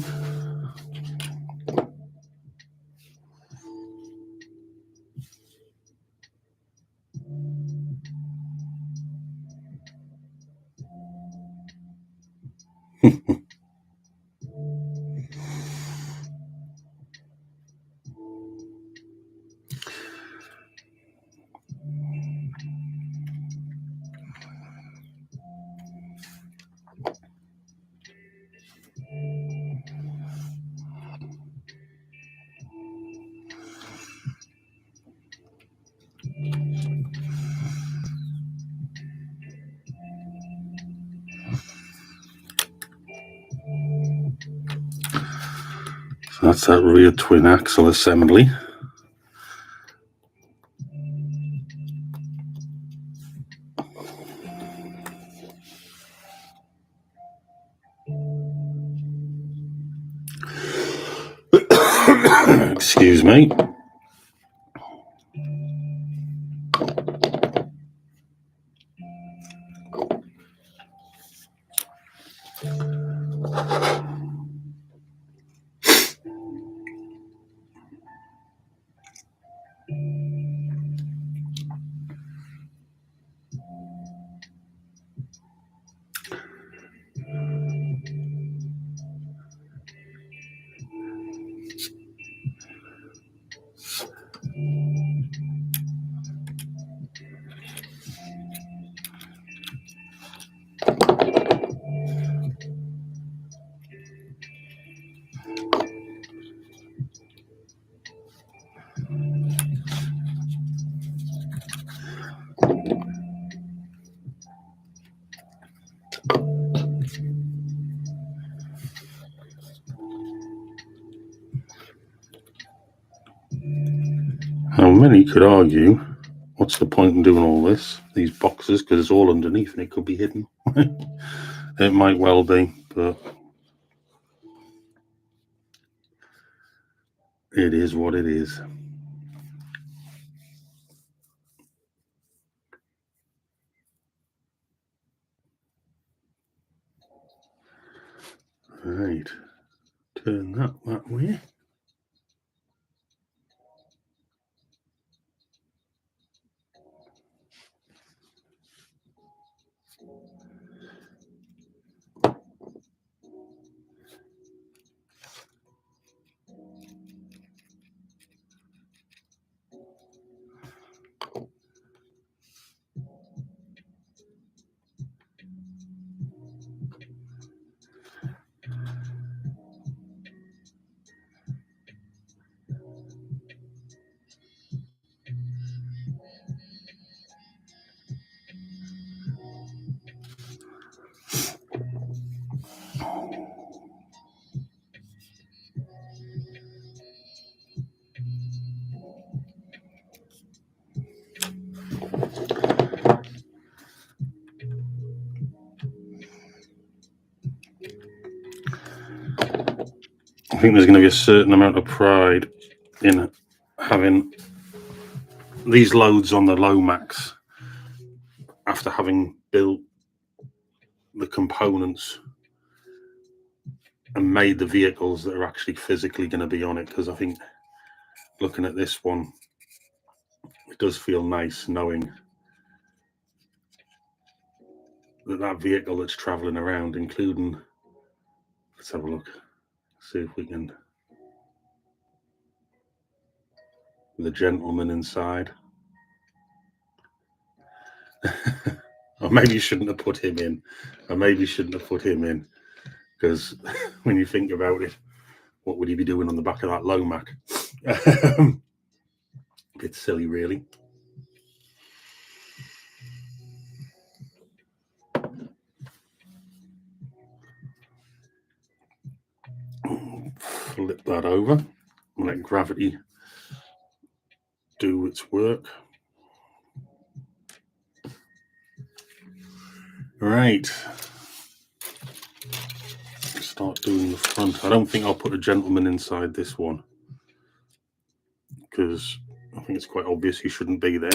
So that's that rear twin axle assembly. Excuse me. Now, many could argue, what's the point in doing all this, these boxes, because it's all underneath and it could be hidden. It might well be, but it is what it is. Right, turn that way. think there's going to be a certain amount of pride in having these loads on the Lomax after having built the components and made the vehicles that are actually physically going to be on it, because I think looking at this one, it does feel nice knowing that that vehicle that's traveling around, including, let's have a look, see if we can, the gentleman inside. Or maybe you shouldn't have put him in. Because when you think about it, what would he be doing on the back of that Lomax? A bit silly, really. Flip that over and let gravity do its work. Right. Start doing the front. I don't think I'll put a gentleman inside this one, because I think it's quite obvious he shouldn't be there.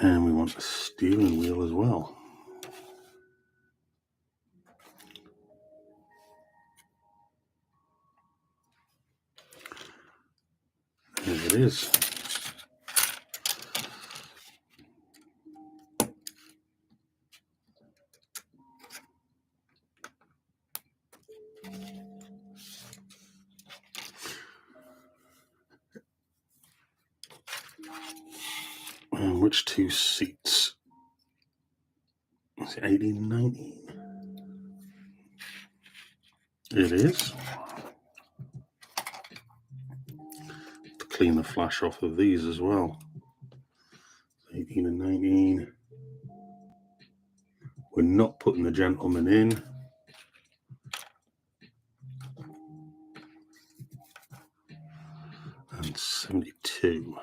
And we want a steering wheel as well. There it is. And which two seats? Is it 18 and 19? It is. To clean the flash off of these as well. 18 and 19. We're not putting the gentleman in. And 72.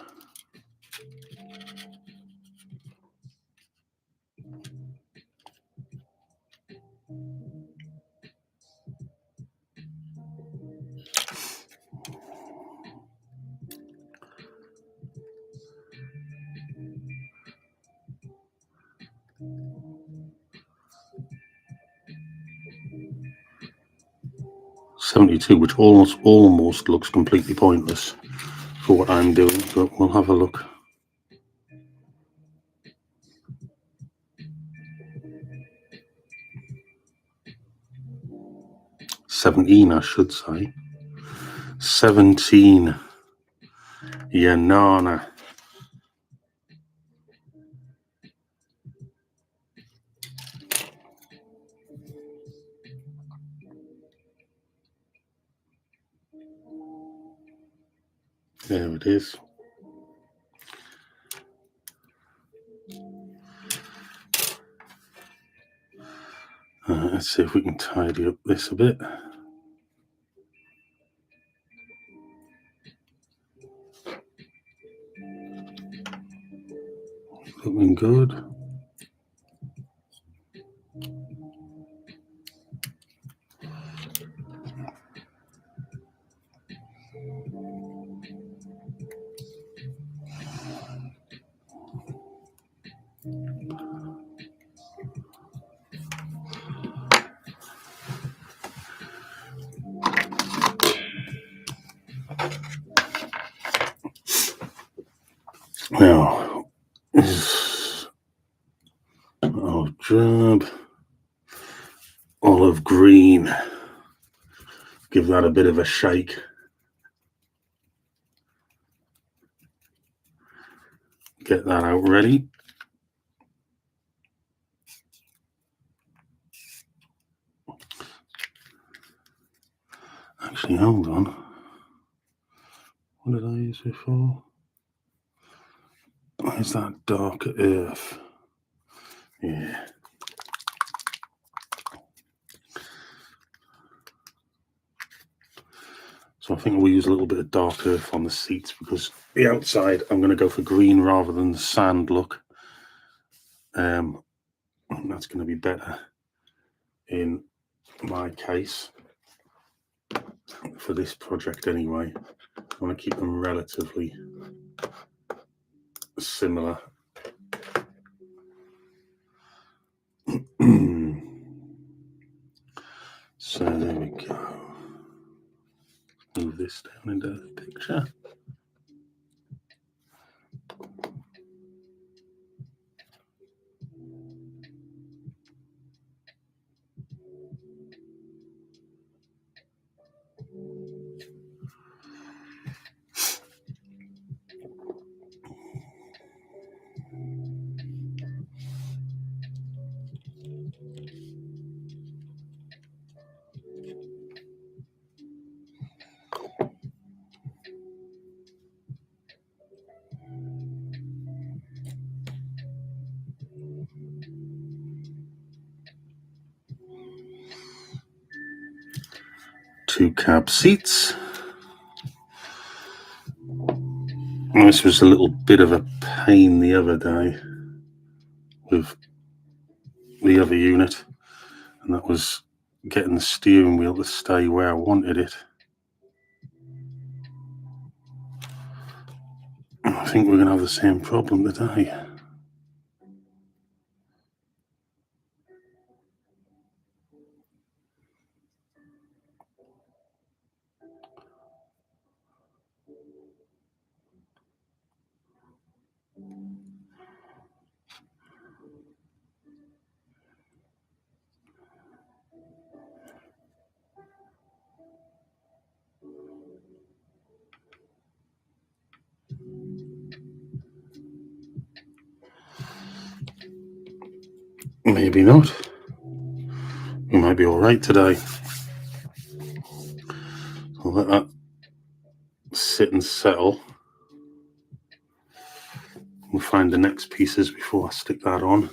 Which almost looks completely pointless for what I'm doing, but we'll have a look. $17, I should say. 17. Yanana. There it is. Let's see if we can tidy up this a bit. Looking good. Now, our job, olive green. Give that a bit of a shake. Get that out ready. Actually, hold on. What did I use it for? Where's that dark earth? Yeah. So I think we'll use a little bit of dark earth on the seats, because the outside I'm going to go for green rather than the sand look. think that's going to be better in my case for this project anyway. I want to keep them relatively similar. So there we go. Move this down into the picture. Two cab seats. This was a little bit of a pain the other day with the other unit, and that was getting the steering wheel to stay where I wanted it. I think we're going to have the same problem today. Maybe not. We might be all right today. I'll let that sit and settle. We'll find the next pieces before I stick that on.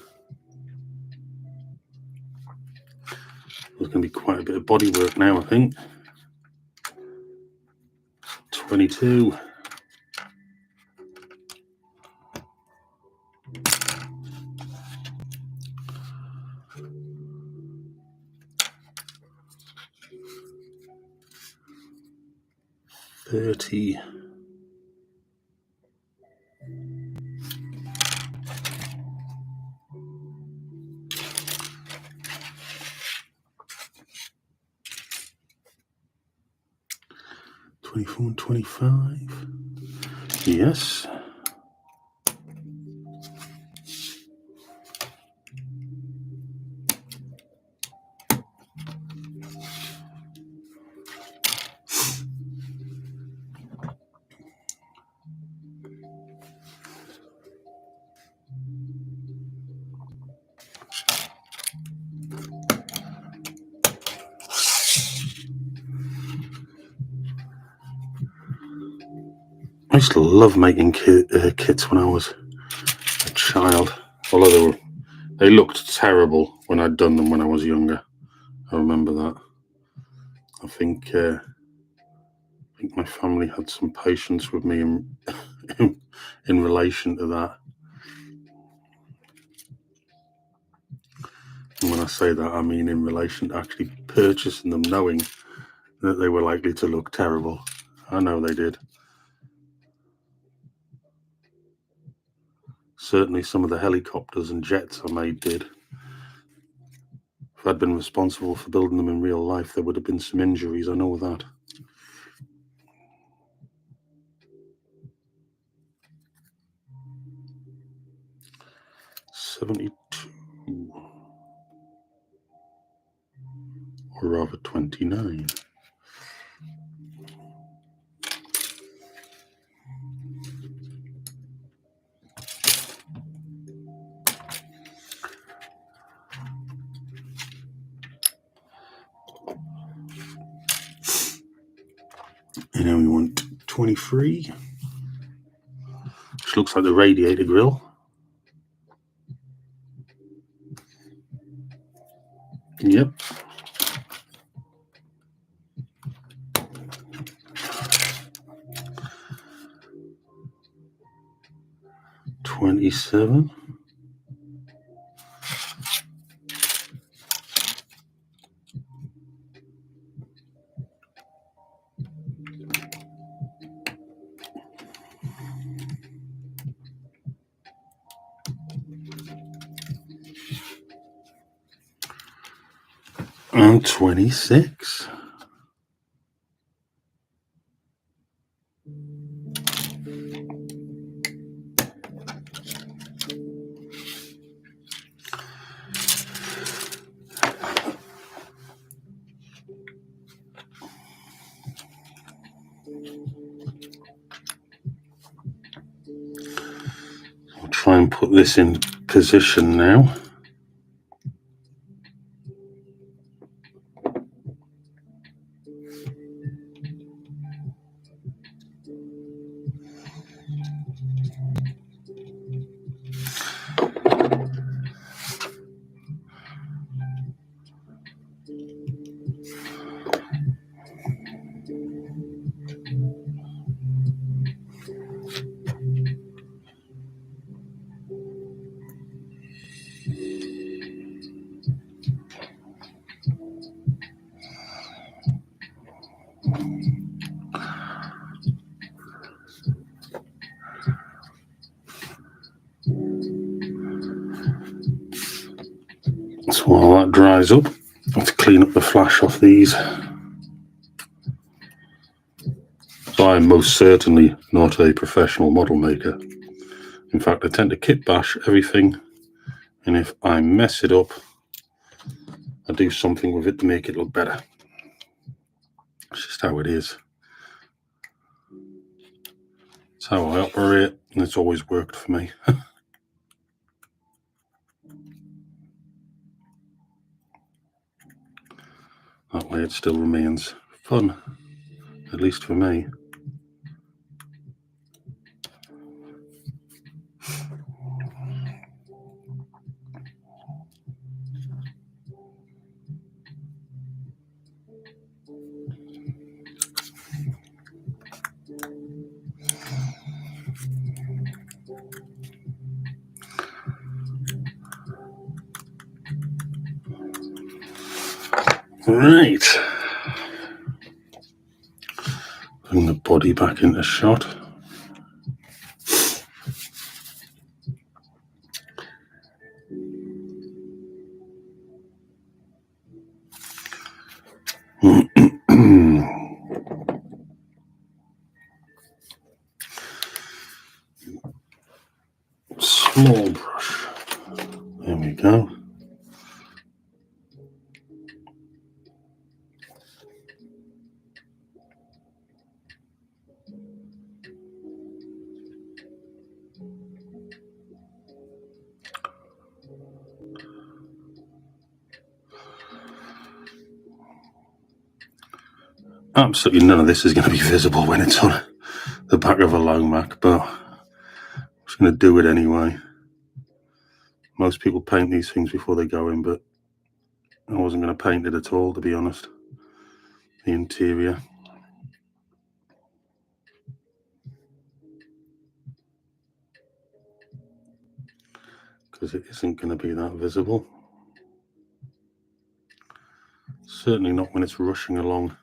There's going to be quite a bit of body work now, I think. 22. $30. 24 and 25. Yes. I used to love making kits when I was a child, although they looked terrible when I'd done them when I was younger. I remember that. I think my family had some patience with me in relation to that. And when I say that, I mean in relation to actually purchasing them, knowing that they were likely to look terrible. I know they did. Certainly some of the helicopters and jets I made did. If I'd been responsible for building them in real life, there would have been some injuries, I know that. $72, or rather $29. And then we want 23, which looks like the radiator grill. Yep. $27. And 26. I'll try and put this in position now. So while that dries up, I have to clean up the flash off these. So I am most certainly not a professional model maker. In fact, I tend to kit bash everything, and if I mess it up, I do something with it to make it look better. It's just how it is. It's how I operate, and it's always worked for me. That way it still remains fun, at least for me. Right. Bring the body back into shot. Small brush. There we go. Absolutely none of this is going to be visible when it's on the back of a Longmoor, but I'm just going to do it anyway. Most people paint these things before they go in, but I wasn't going to paint it at all, to be honest. The interior. Because it isn't going to be that visible. Certainly not when it's rushing along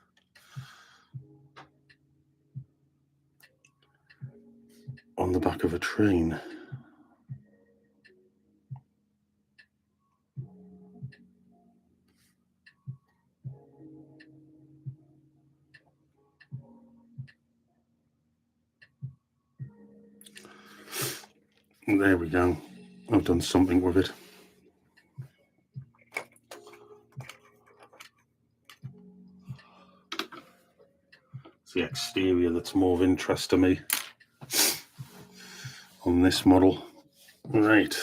on the back of a train. There we go. I've done something with it. It's the exterior that's more of interest to me on this model. Right.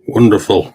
Wonderful.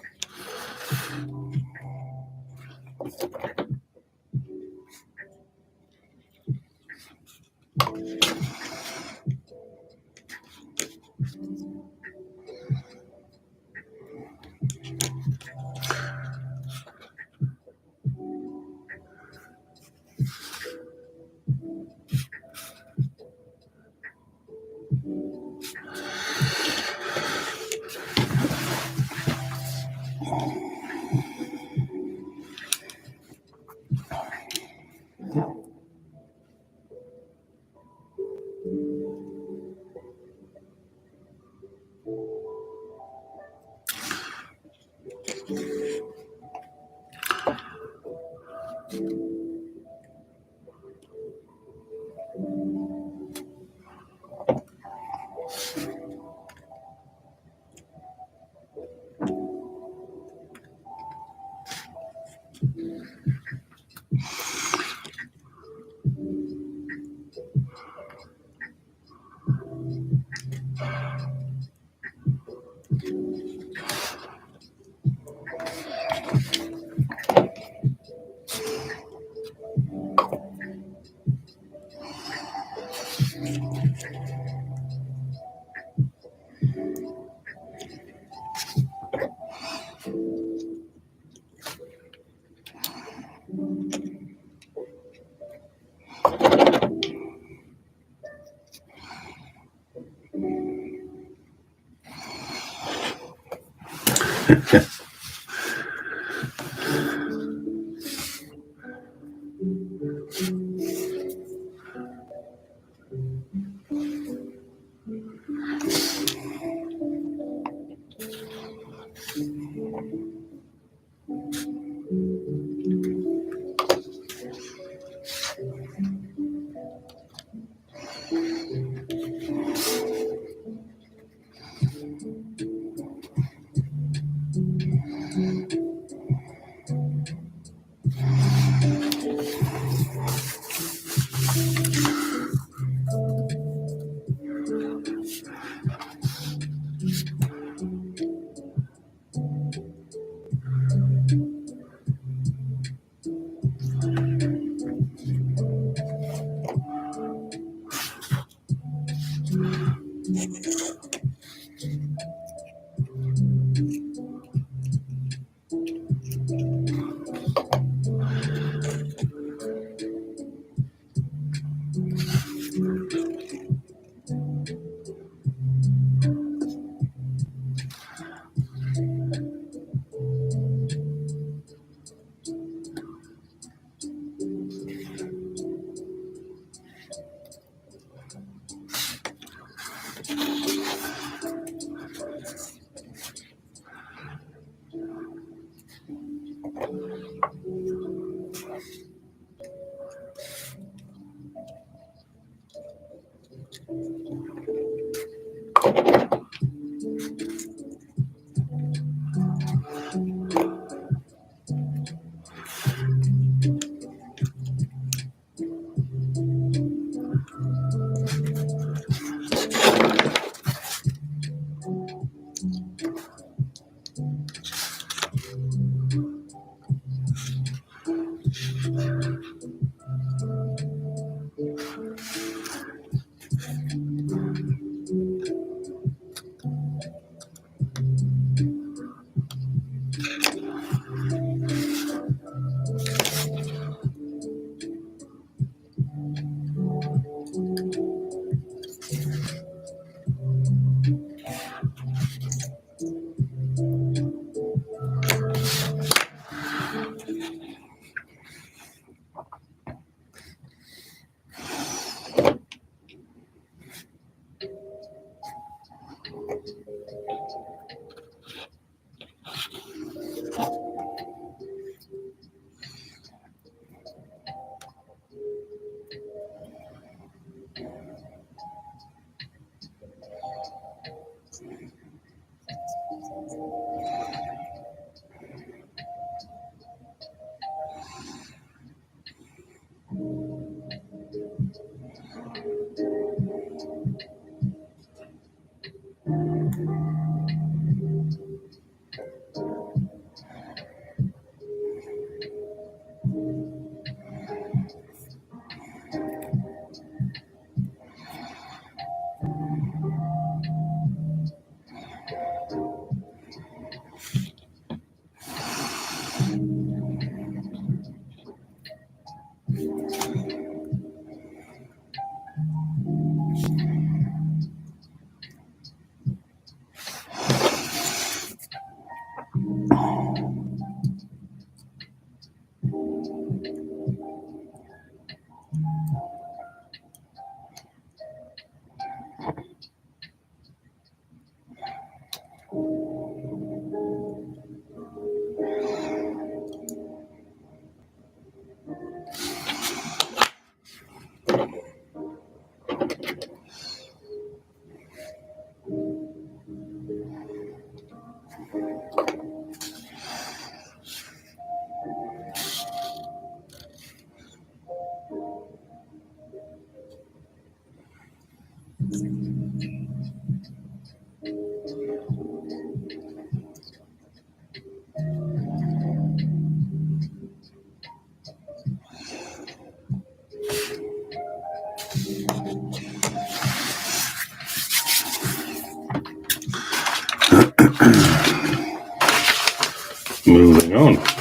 Moving on.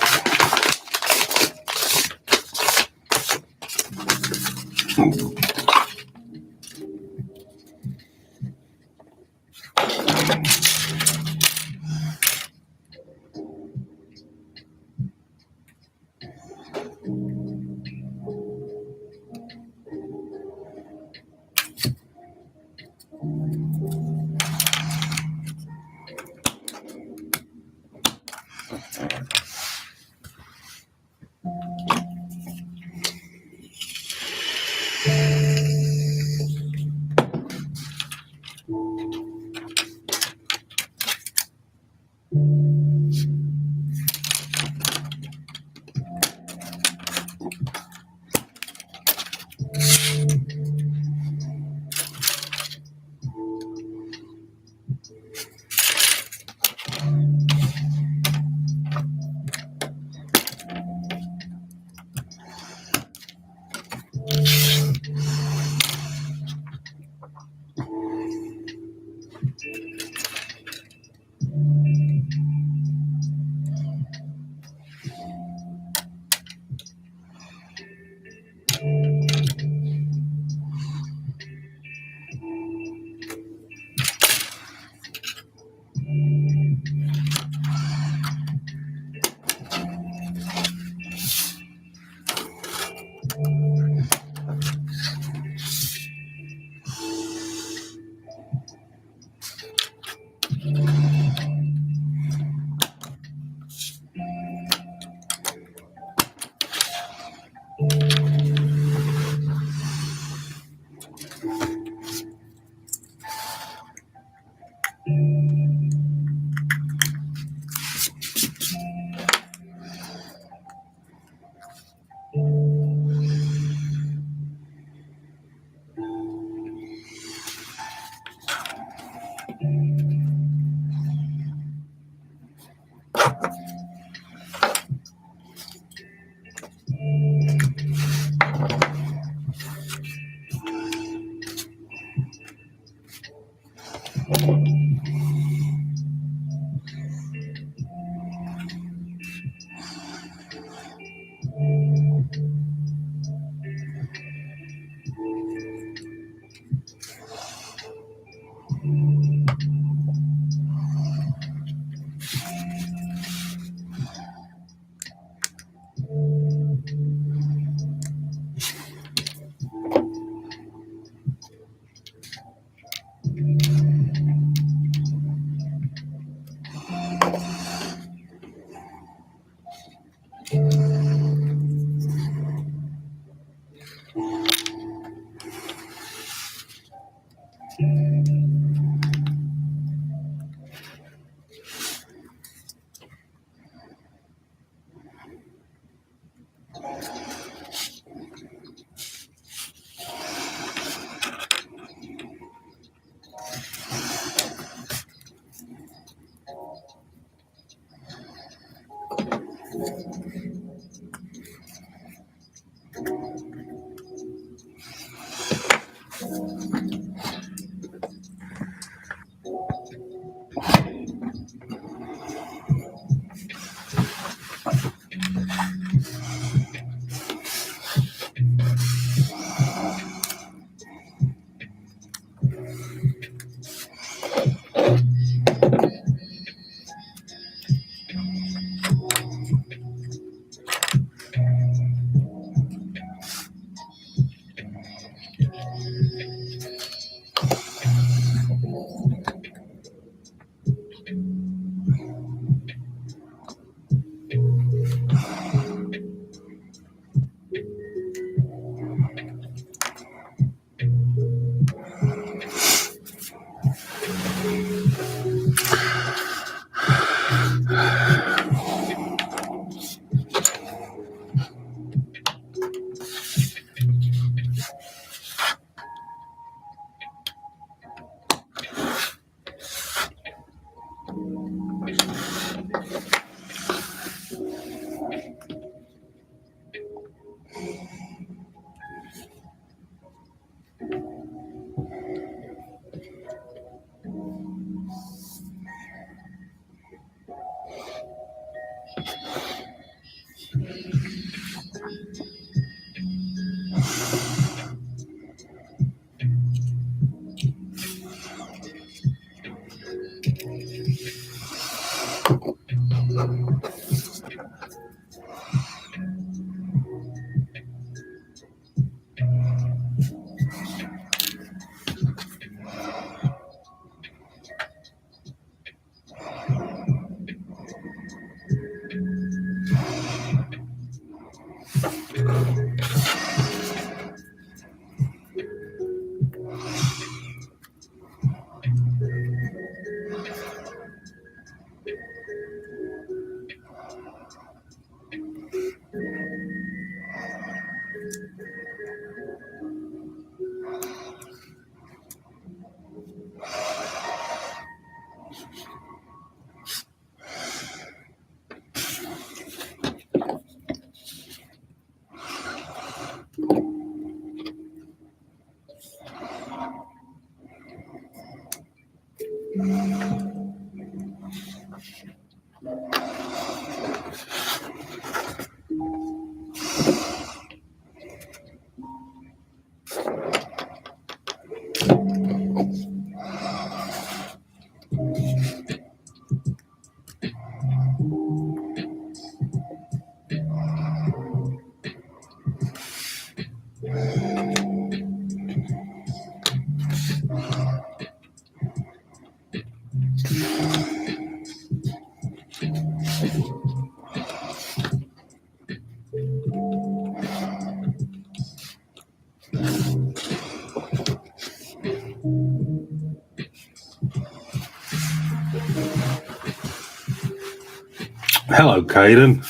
Hello, Caden.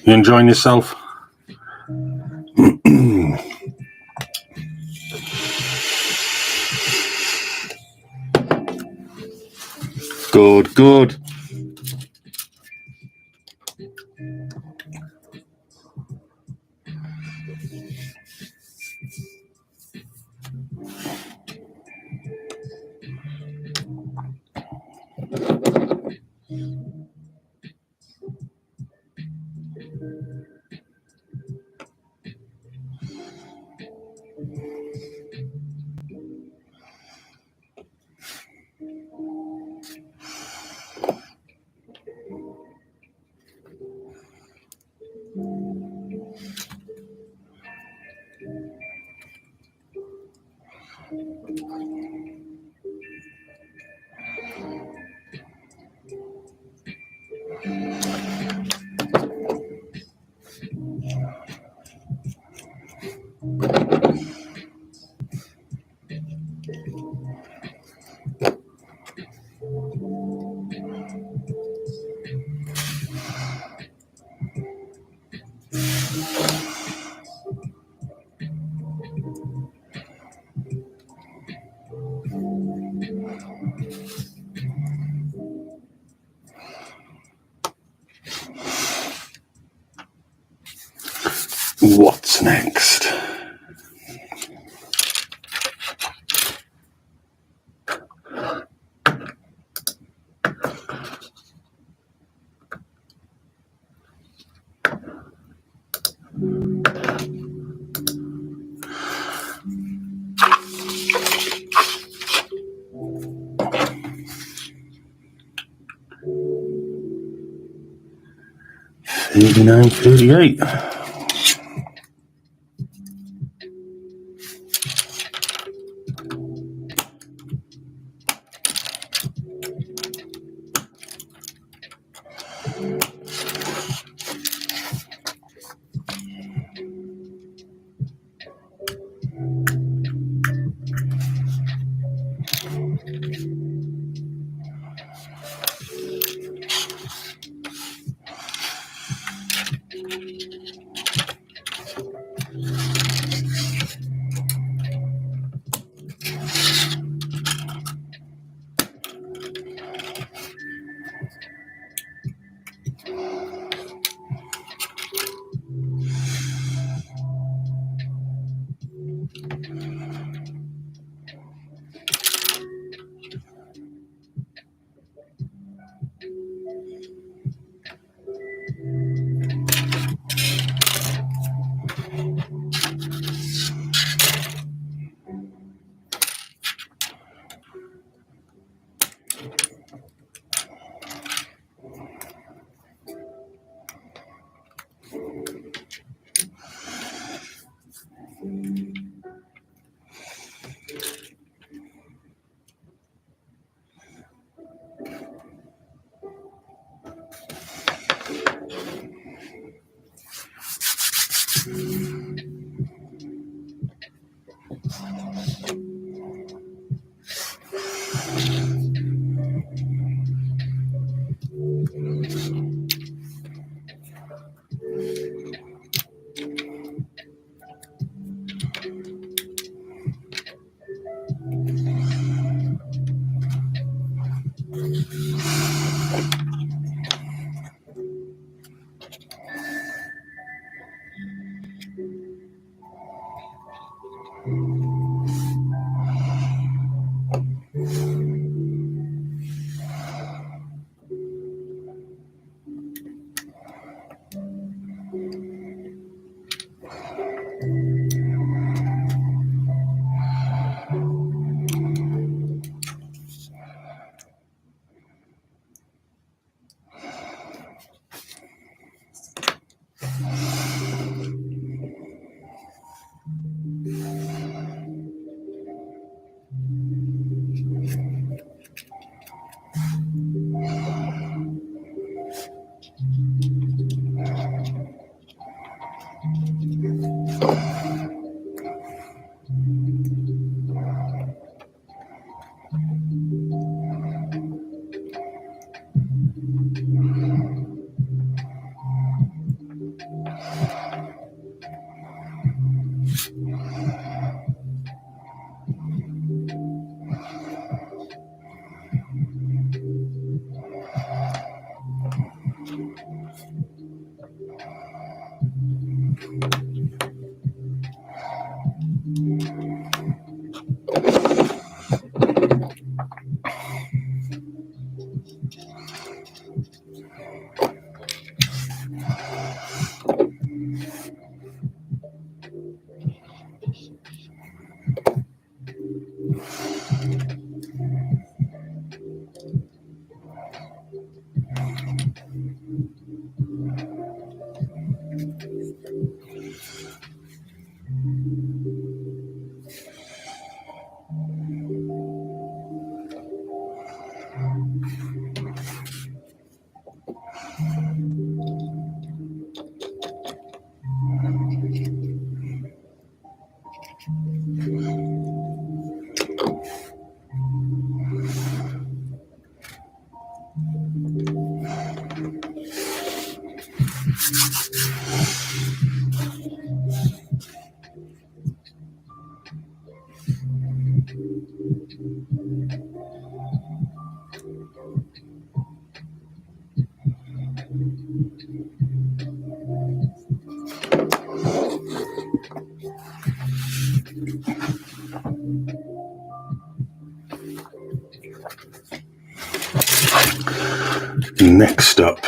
You enjoying yourself? Good, good. What's next? $39.38. Next up,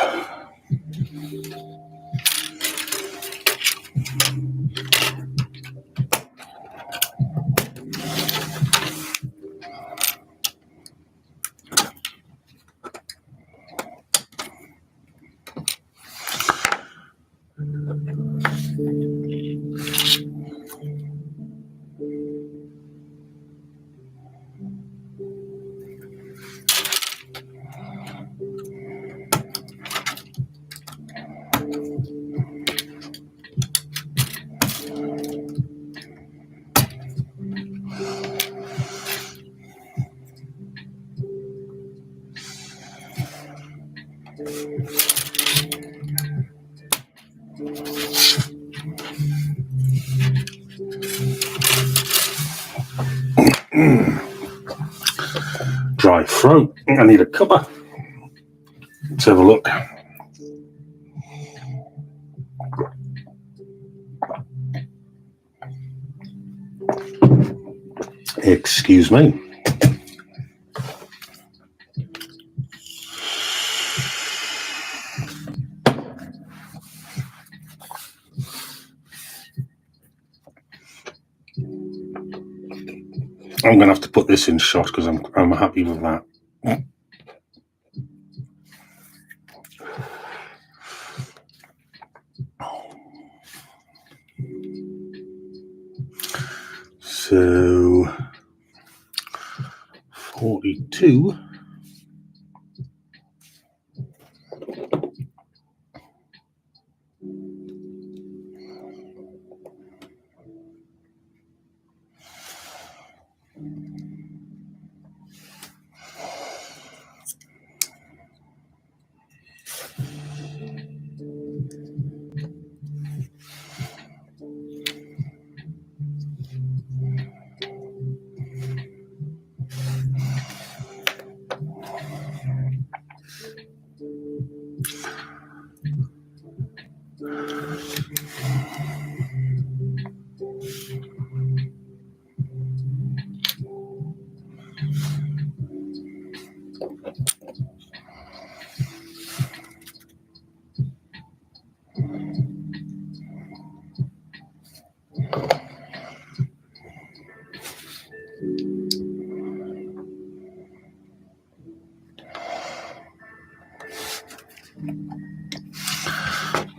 dry throat. I need a cuppa. Let's have a look. Excuse me. I'm going to have to put this in shot because I'm happy with that. So 42.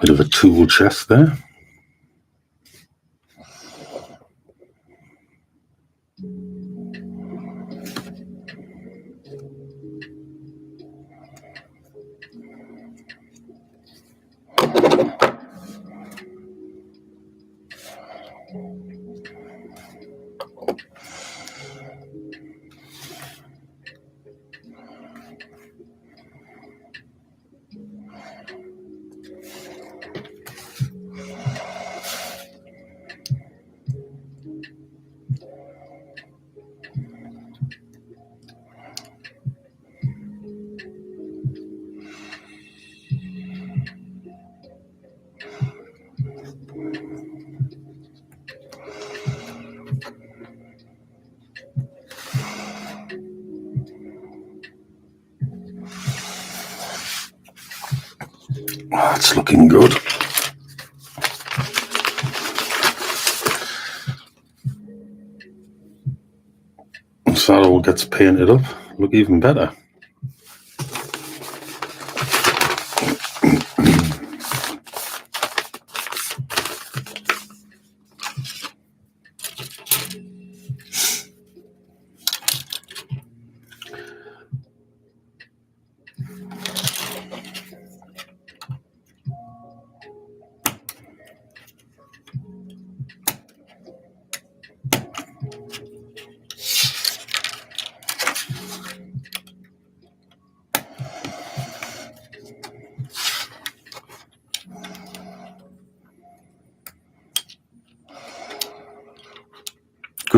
Bit of a tool chest there. That's looking good. Once that all gets painted up, look even better.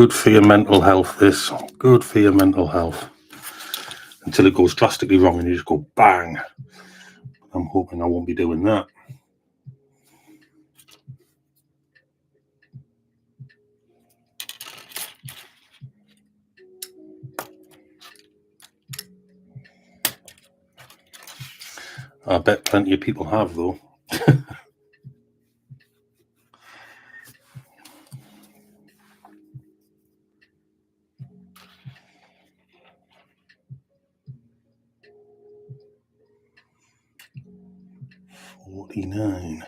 good for your mental health, this. Good for your mental health. Until it goes drastically wrong and you just go bang. I'm hoping I won't be doing that. I bet plenty of people have, though. $49.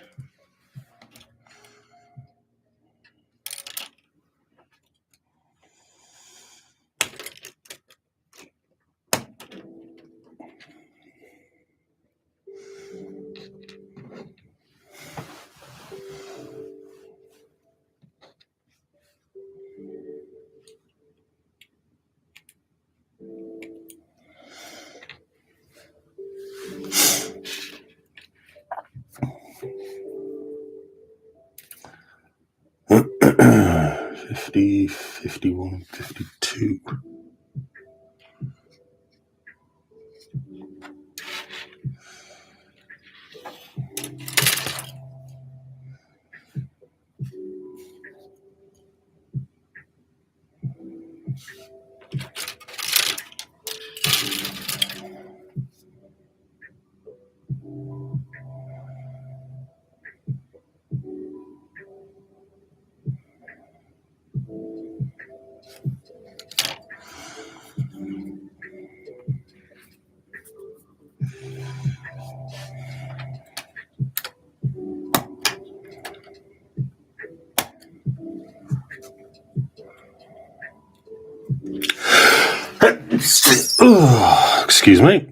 $50, $51, $52. Oh, excuse me.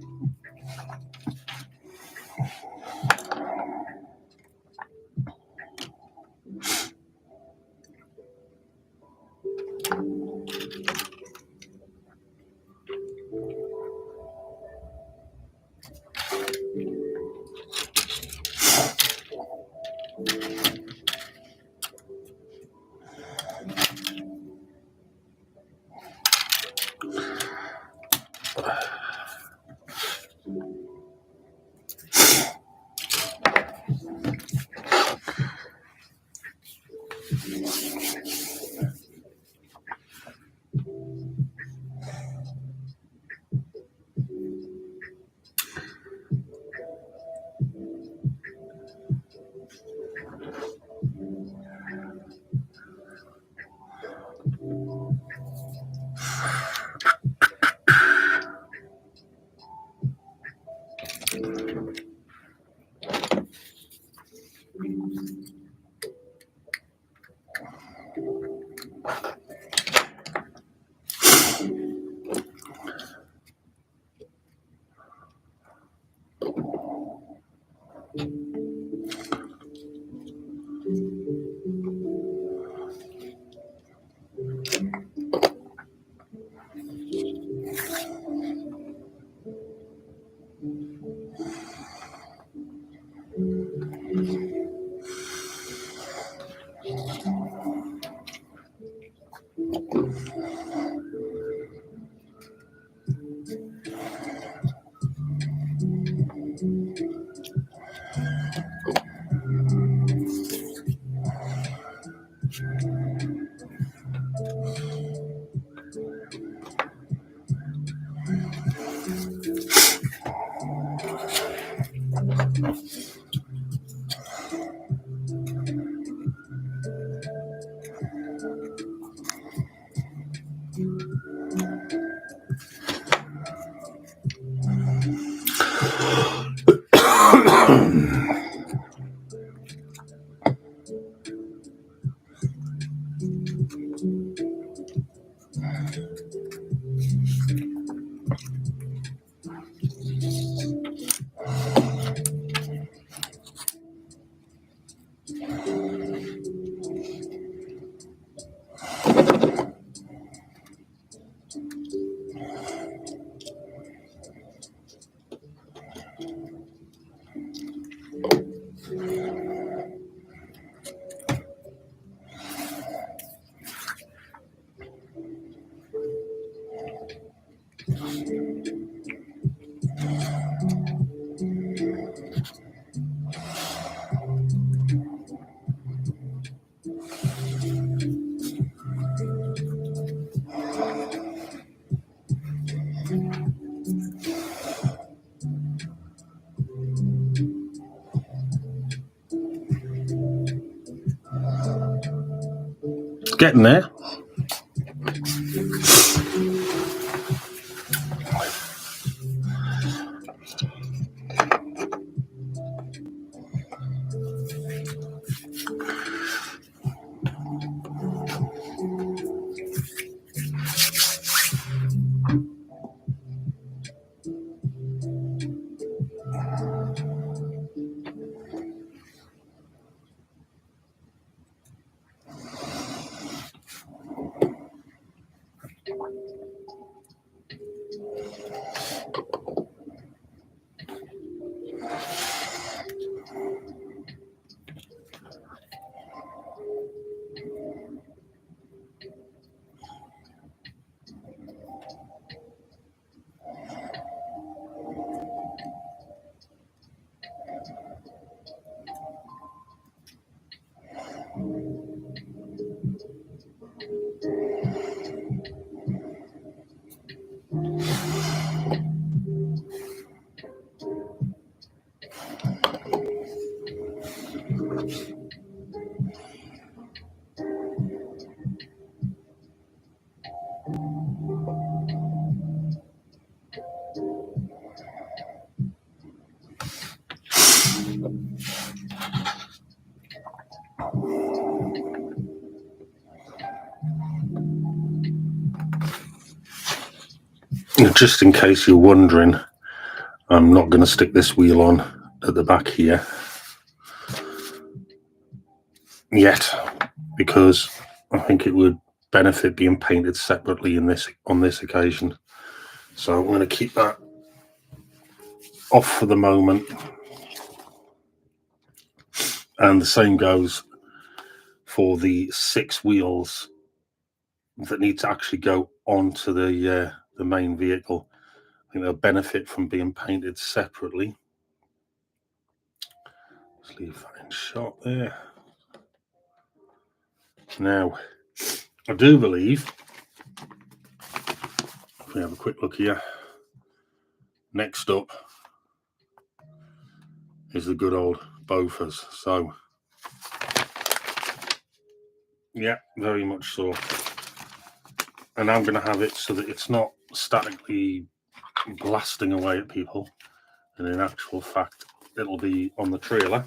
Getting there. Just in case you're wondering, I'm not going to stick this wheel on at the back here yet, because I think it would benefit being painted separately on this occasion. So I'm going to keep that off for the moment. And the same goes for the 6 wheels that need to actually go onto the main vehicle. I think they'll benefit from being painted separately. Let's leave that in shot there. Now, I do believe, if we have a quick look here, next up is the good old Bofors. So, yeah, very much so. And I'm going to have it so that it's not statically blasting away at people. And in actual fact, it'll be on the trailer,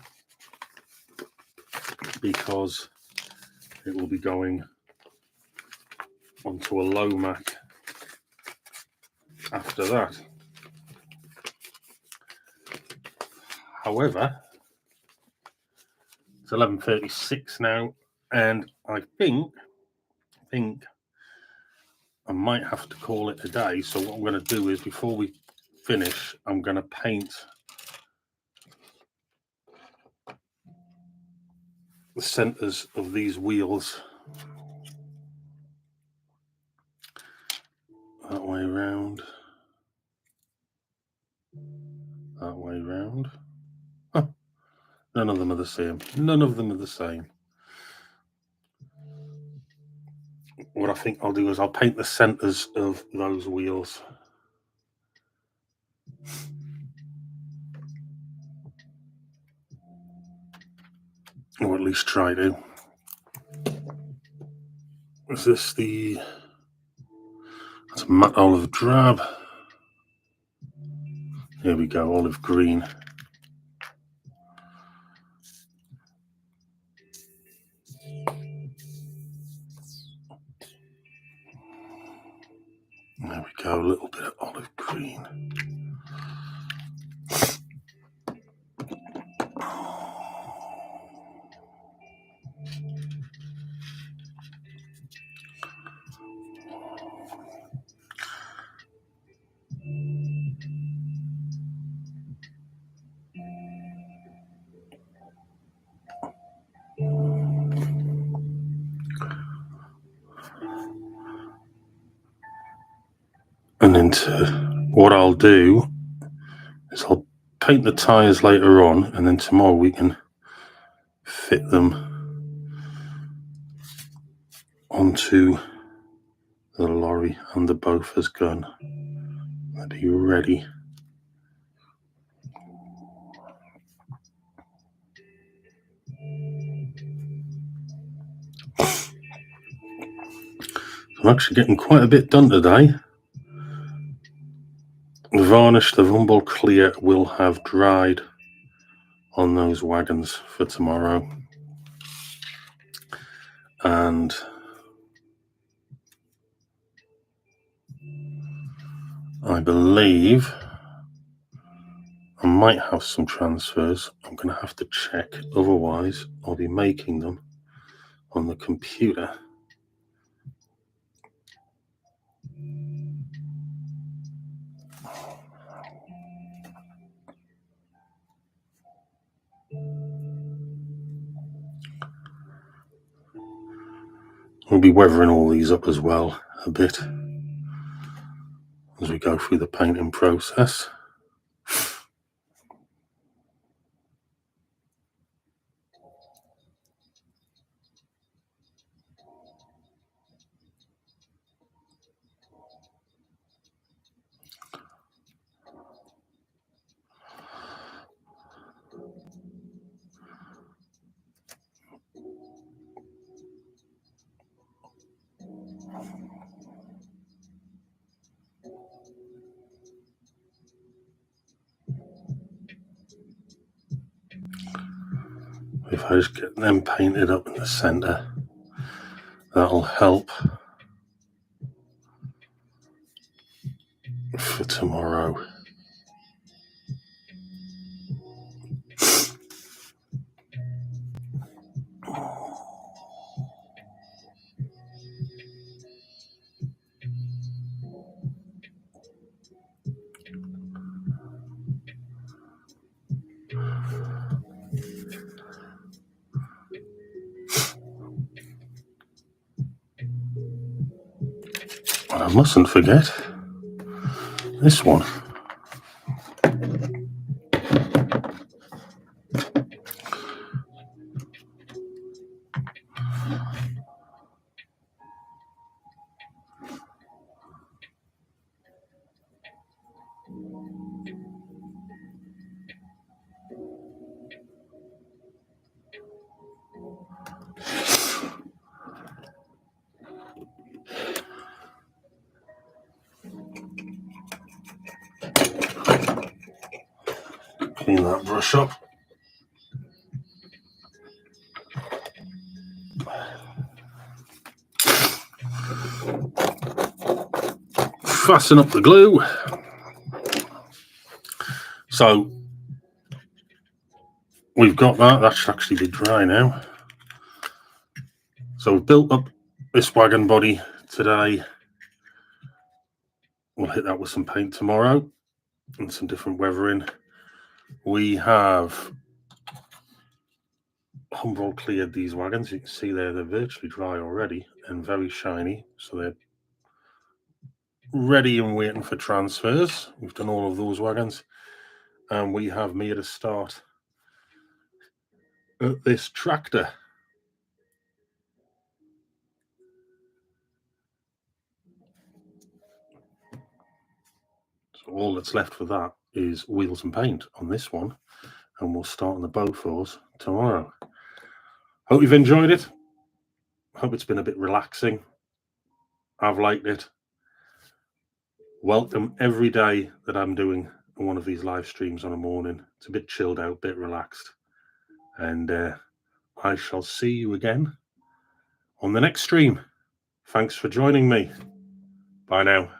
because it will be going onto a low Mac after that. However, it's 11:36 now, and I think I might have to call it a day. So what I'm going to do is, before we finish, I'm going to paint the centers of these wheels that way round, that way round. Huh. None of them are the same. None of them are the same. What I think I'll do is I'll paint the centers of those wheels. Or at least try to. Is this the... That's matte olive drab. Here we go, olive green. There we go, a little bit of olive green. And into what I'll do is I'll paint the tyres later on, and then tomorrow we can fit them onto the lorry and the Bofors gun. They'll be ready. I'm actually getting quite a bit done today. The varnish, the humbrol clear will have dried on those wagons for tomorrow. And I believe I might have some transfers. I'm going to have to check. Otherwise, I'll be making them on the computer. We'll be weathering all these up as well a bit as we go through the painting process. If I just get them painted up in the centre, that'll help for tomorrow. And I mustn't forget this one. Clean that brush up. Fasten up the glue. So we've got that. That should actually be dry now. So we've built up this wagon body today. We'll hit that with some paint tomorrow and some different weathering. We have humbrol cleared these wagons. You can see they're virtually dry already and very shiny. So they're ready and waiting for transfers. We've done all of those wagons. And we have made a start at this tractor. So all that's left for that is wheels and paint on this one, and we'll start on the Beauforts tomorrow. Hope you've enjoyed it. Hope it's been a bit relaxing. I've liked it. Welcome every day that I'm doing one of these live streams on a morning. It's a bit chilled out, a bit relaxed. And I shall see you again on the next stream. Thanks for joining me. Bye now.